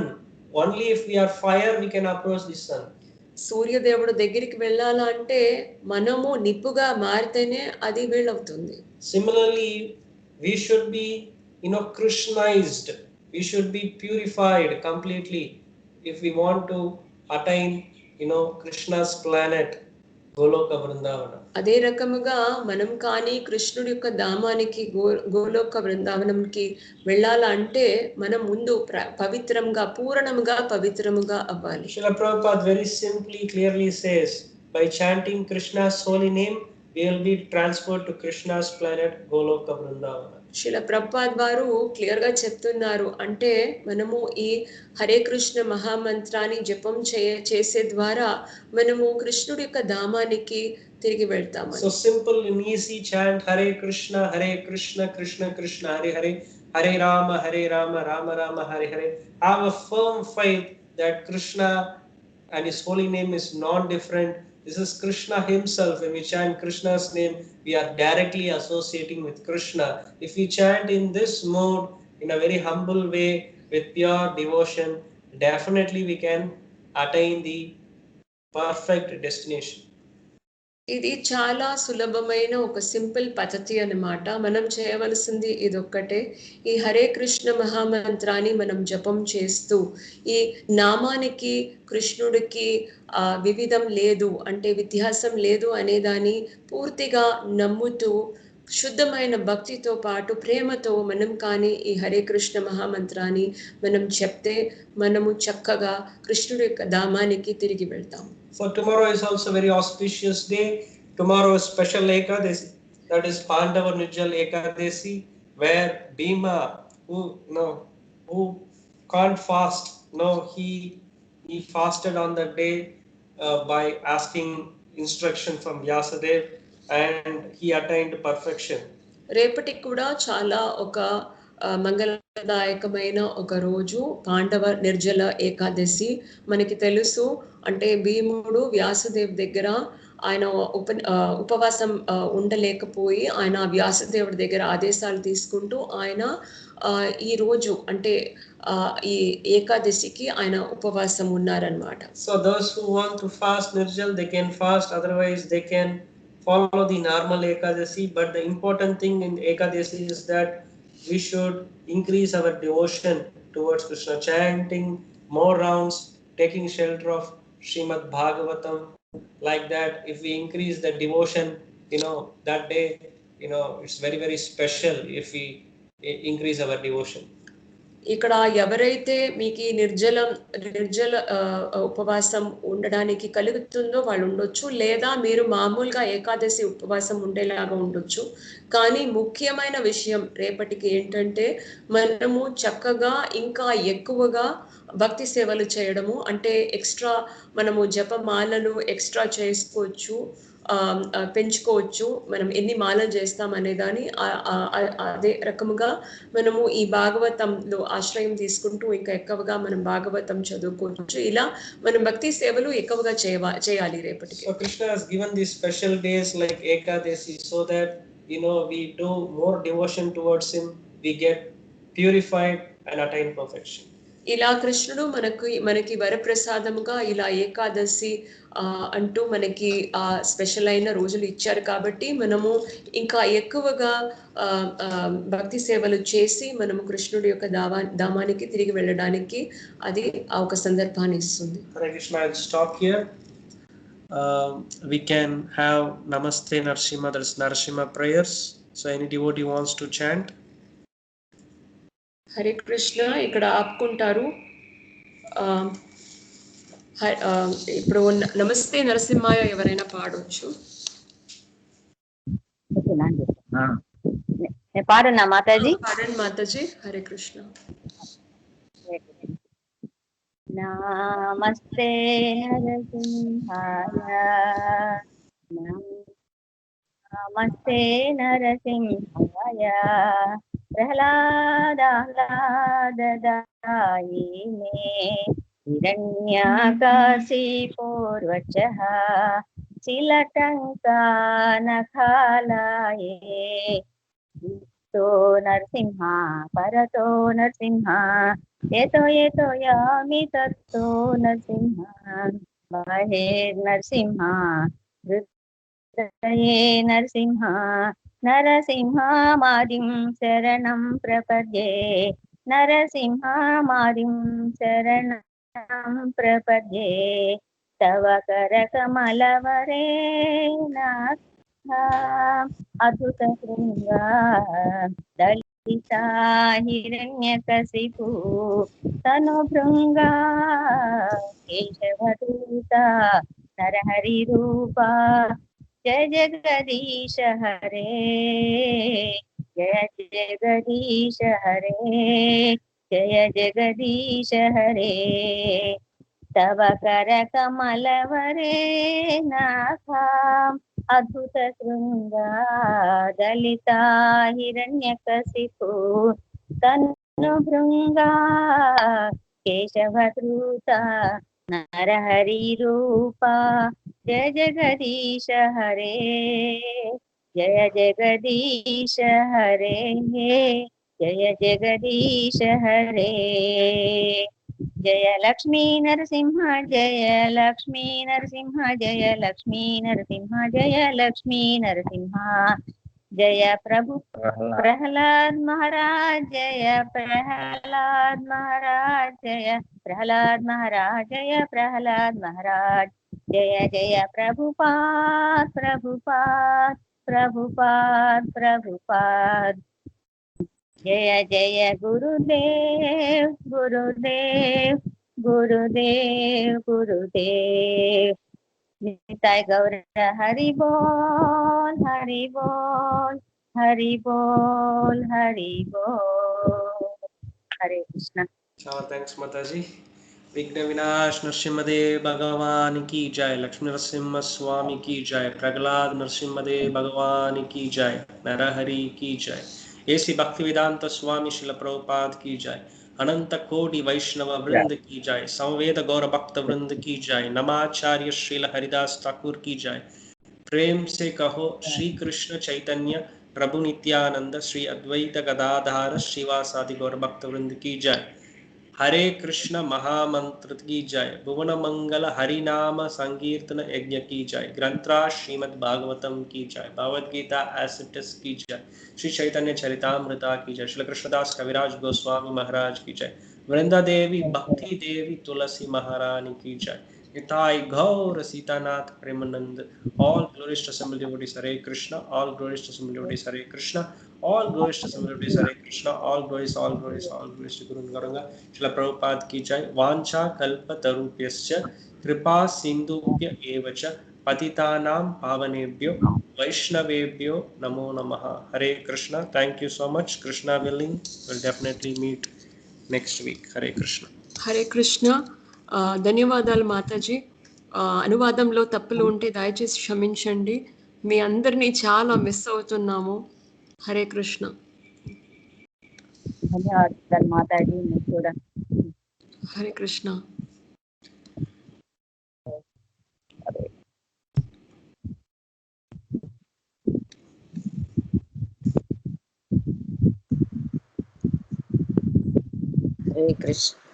Only if we are fire, we can approach the sun. సూర్యదేవుడు దగ్గరికి వెళ్ళాలంటే మనము నిప్పుగా మారితేనే అది వీలవుతుంది. Similarly, we should be Krishnized. We should be purified completely if we want to attain Krishna's planet, Goloka Vrindavana. అదే రకముగా మనం కానీ కృష్ణుడి యొక్క ధామానికి గోలోక బృందావనంకి వెళ్ళాలంటే మనం ముందు పవిత్రంగా పూర్ణముగా పవిత్రముగా అవ్వాలి. Srila Prabhupada very simply clearly says, by chanting Krishna's holy name, we will be transferred to Krishna's planet, Goloka Vrindavana. Srila Prabhupad వారు క్లియర్ గా చెప్తున్నారు అంటే మనము ఈ హరే కృష్ణ మహామంత్రాన్ని జపం చేసే ద్వారా మనము కృష్ణుడి యొక్క ధామానికి తిరిగి వెళ్తాము. So simple and easy chant Hare Krishna, Krishna Krishna, Hare Hare, Hare Rama, Rama Rama, Hare Hare. Have a firm faith that Krishna and his holy name is non-different. This is Krishna himself. When we chant Krishna's name, we are directly associating with Krishna. If we chant in this mode, in a very humble way, with pure devotion, definitely we can attain the perfect destination. ఇది చాలా సులభమైన ఒక simple పద్ధతి అన్నమాట. మనం చేయవలసింది ఇదొక్కటే, ఈ హరే కృష్ణ మహామంత్రాన్ని మనం జపం చేస్తూ ఈ నామానికి కృష్ణుడికి వివిధం లేదు అంటే వ్యత్యాసం లేదు అనేదాన్ని పూర్తిగా నమ్ముతూ శుద్ధమైన భక్తితో పాటు ప్రేమతో మనం కానీ ఈ హరే కృష్ణ మహామంత్రాన్ని మనం చెప్తే మనము చక్కగా కృష్ణుడి యొక్క ధామానికి తిరిగి వెళ్తాం. So tomorrow is also very auspicious day. Tomorrow is special Ekadasi, that is Pandava Nirjal Ekadasi, where Bhima, who can't fast, he fasted on that day by asking instruction from Vyasadev, and he attained perfection. రేపటికి కూడా చాలా ఒక మంగళదాయకమైన ఒక రోజు పాండవ నిర్జల ఏకాదశి. మనకి తెలుసు అంటే భీముడు వ్యాసదేవ్ దగ్గర ఆయన ఉపవాసం ఉండలేకపోయి ఆయన వ్యాసదేవుడి దగ్గర ఆదేశాలు తీసుకుంటూ ఆయన ఈ రోజు అంటే ఈ ఏకాదశికి ఆయన ఉపవాసం ఉన్నారన్నమాట. So those who want to fast Nirjal, they can fast, otherwise they can follow the normal Ekadasi. But the important thing in Ekadasi is that we should increase our devotion towards Krishna, chanting more rounds, taking shelter of Srimad Bhagavatam. Like that, if we increase the devotion, that day, it's very, very special if we increase our devotion. ఇక్కడ ఎవరైతే మీకు ఈ నిర్జల ఉపవాసం ఉండడానికి కలుగుతుందో వాళ్ళు ఉండొచ్చు, లేదా మీరు మామూలుగా ఏకాదశి ఉపవాసం ఉండేలాగా ఉండొచ్చు. కానీ ముఖ్యమైన విషయం రేపటికి ఏంటంటే మనము చక్కగా ఇంకా ఎక్కువగా భక్తి సేవలు చేయడము, అంటే ఎక్స్ట్రా మనము జపమాలలు ఎక్స్ట్రా చేసుకోవచ్చు, పెంచుకోవచ్చు. మనం ఎన్ని మాలలు చేస్తాం అనే దాన్ని అదే రకముగా మనము ఈ భాగవతంలో ఆశ్రయం తీసుకుంటూ ఇంకా ఎక్కువగా మనం భాగవతం చదువుకోవచ్చు. ఇలా మనం భక్తి సేవలు ఎక్కువగా చేయాలి రేపటికి. So Krishna has given these special days like Ekadasi so that we do more devotion towards him, we get purified and attain perfection. ఇలా కృష్ణుడు మనకి వరప్రసాదముగా ఇలా ఏకాదశి అంటూ మనకి స్పెషల్ అయిన రోజులు ఇచ్చారు. కాబట్టి మనము ఇంకా ఎక్కువగా భక్తి సేవలు చేసి మనము కృష్ణుడి యొక్క ధామానికి తిరిగి వెళ్ళడానికి అది ఒక సందర్భాన్ని ఇస్తుంది. Hare Krishna, I'll stop here. We can have Namaste Narsimha, that's Narsimha prayers. So any devotee wants to chant? Hare Krishna ఇక్కడ ఆపుకుంటారు. ఇప్పుడు నమస్తే నరసింహాయ ఎవరైనా పాడొచ్చు. పాడన్నా మాతాజీ? పాడండి మాతాజీ. హరే కృష్ణ. నమస్తే నరసింహాయ, నమస్తే నరసింహాయ, ప్రహ్లాదాహ్లాదదాయినే హిరణ్యాకాశీపూర్వచః శిలటంకానఖాలాయే తో నరసింహ పరతో నరసింహ ఏతో ఏతో యామి తత్తో నరసింహ మహేర్ నరసింహ హృదయే నరసింహ నరసింహమాదిం శరణం ప్రపద్యే నరసింహమాదిం శరణం ప్రపద్యే తవ కరకమలవరేనాథ అద్భుత శృంగా దళితా హిరణ్యకశిపు తను భృంగా కేశవదూత నరహరి రూపా జయ జగదీశ హరే జయ జగదీశ హరే జయ జగదీశ హరే తవ కరకమలవరే నాథ అద్భుత శృంగా దళితా హిరణ్యకశిపు తను భృంగా కేశవదూత నరహరి రూపా జయ జగదీశ హరే జయ జగదీశ హరే జయ జగదీశ హరే జయ లక్ష్మీ నరసింహ జయ లక్ష్మీ నరసింహ జయ లక్ష్మీ నరసింహ జయ లక్ష్మీ నరసింహ జయ ప్రభు ప్రహ్లాద్ మహారాజ్ జయ ప్రహ్లాద్ మహారాజ్ జయ ప్రహ్లాద్ మహారాజ్ జయ ప్రహ్లాద్ మహారాజ్ జయ జయ ప్రభుపాద్ ప్రభుపాద్ ప్రభుపాద్ ప్రభుపాద్ జయ జయ గురుదేవ్ గురుదేవ్ గురుదేవ్ గురుదేవ్ నితాయ్ గౌర హరి బోల్ హరి బోల్ హరి బోల్ హరి బోల్. హరే కృష్ణ. చాలా థ్యాంక్స్ మాతాజీ. విఘ్న వినాశ్ నరసింహదేవ్ భగవాన్ की जय, लक्ष्मी नरसिम्हा स्वामी की जय, प्रहलाद नरसिम्हदेव भगवान की जय, नरहरि की जय, ऐसी भक्ति वेदांत स्वामी श्रील प्रभुपाद की जय, अनंत कोटि वैष्णव वृंद की जय, संवेद गौर भक्त वृंद की जय, नमाचार्य श्रील हरिदास ठाकुर की जय, प्रेम से कहो श्री कृष्ण चैतन्य प्रभु नित्यानंद श्री अद्वैत गदाधार श्रीवासादि गौर भक्त वृंद की जय। हरे कृष्ण महामंत्र की जय। भुवन मंगल हरि नाम संकीर्तन यज्ञ की जय। ग्रंथराज श्रीमद् भागवतम की जय। Bhagavad Gita as it is की जय। श्री चैतन्य चरितामृता की जय। श्री कृष्णदास कविराज गोस्वामी महाराज की जय। वृंदा देवी भक्ति देवी तुलसी महारानी की जय। निताई गौर Sitanath Premanand. All glories to assembled devotees, Hare Krishna. All glories to assembled devotees, Hare Krishna. All glories to assembled devotees, Hare Krishna. All glories, all glories, all glories to Guru Gauranga. Srila Prabhupada ki jai. Vancha kalpa tarupyascha kripa sindhubhya eva cha patitanam pavanebhyo vaishnavebhyo namo namaha. Hare Krishna. Thank you so much. Krishna willing, we'll definitely meet next week. Hare Krishna. Hare Krishna. ధన్యవాదాలు మాతాజీ. అనువాదంలో తప్పులు ఉంటే దయచేసి క్షమించండి. మీ అందరినీ చాలా miss అవుతున్నాము. హరే కృష్ణ. ధన్యవాదాలు మాతాజీ. మీకు కూడా. హరే కృష్ణ. హరే కృష్ణ.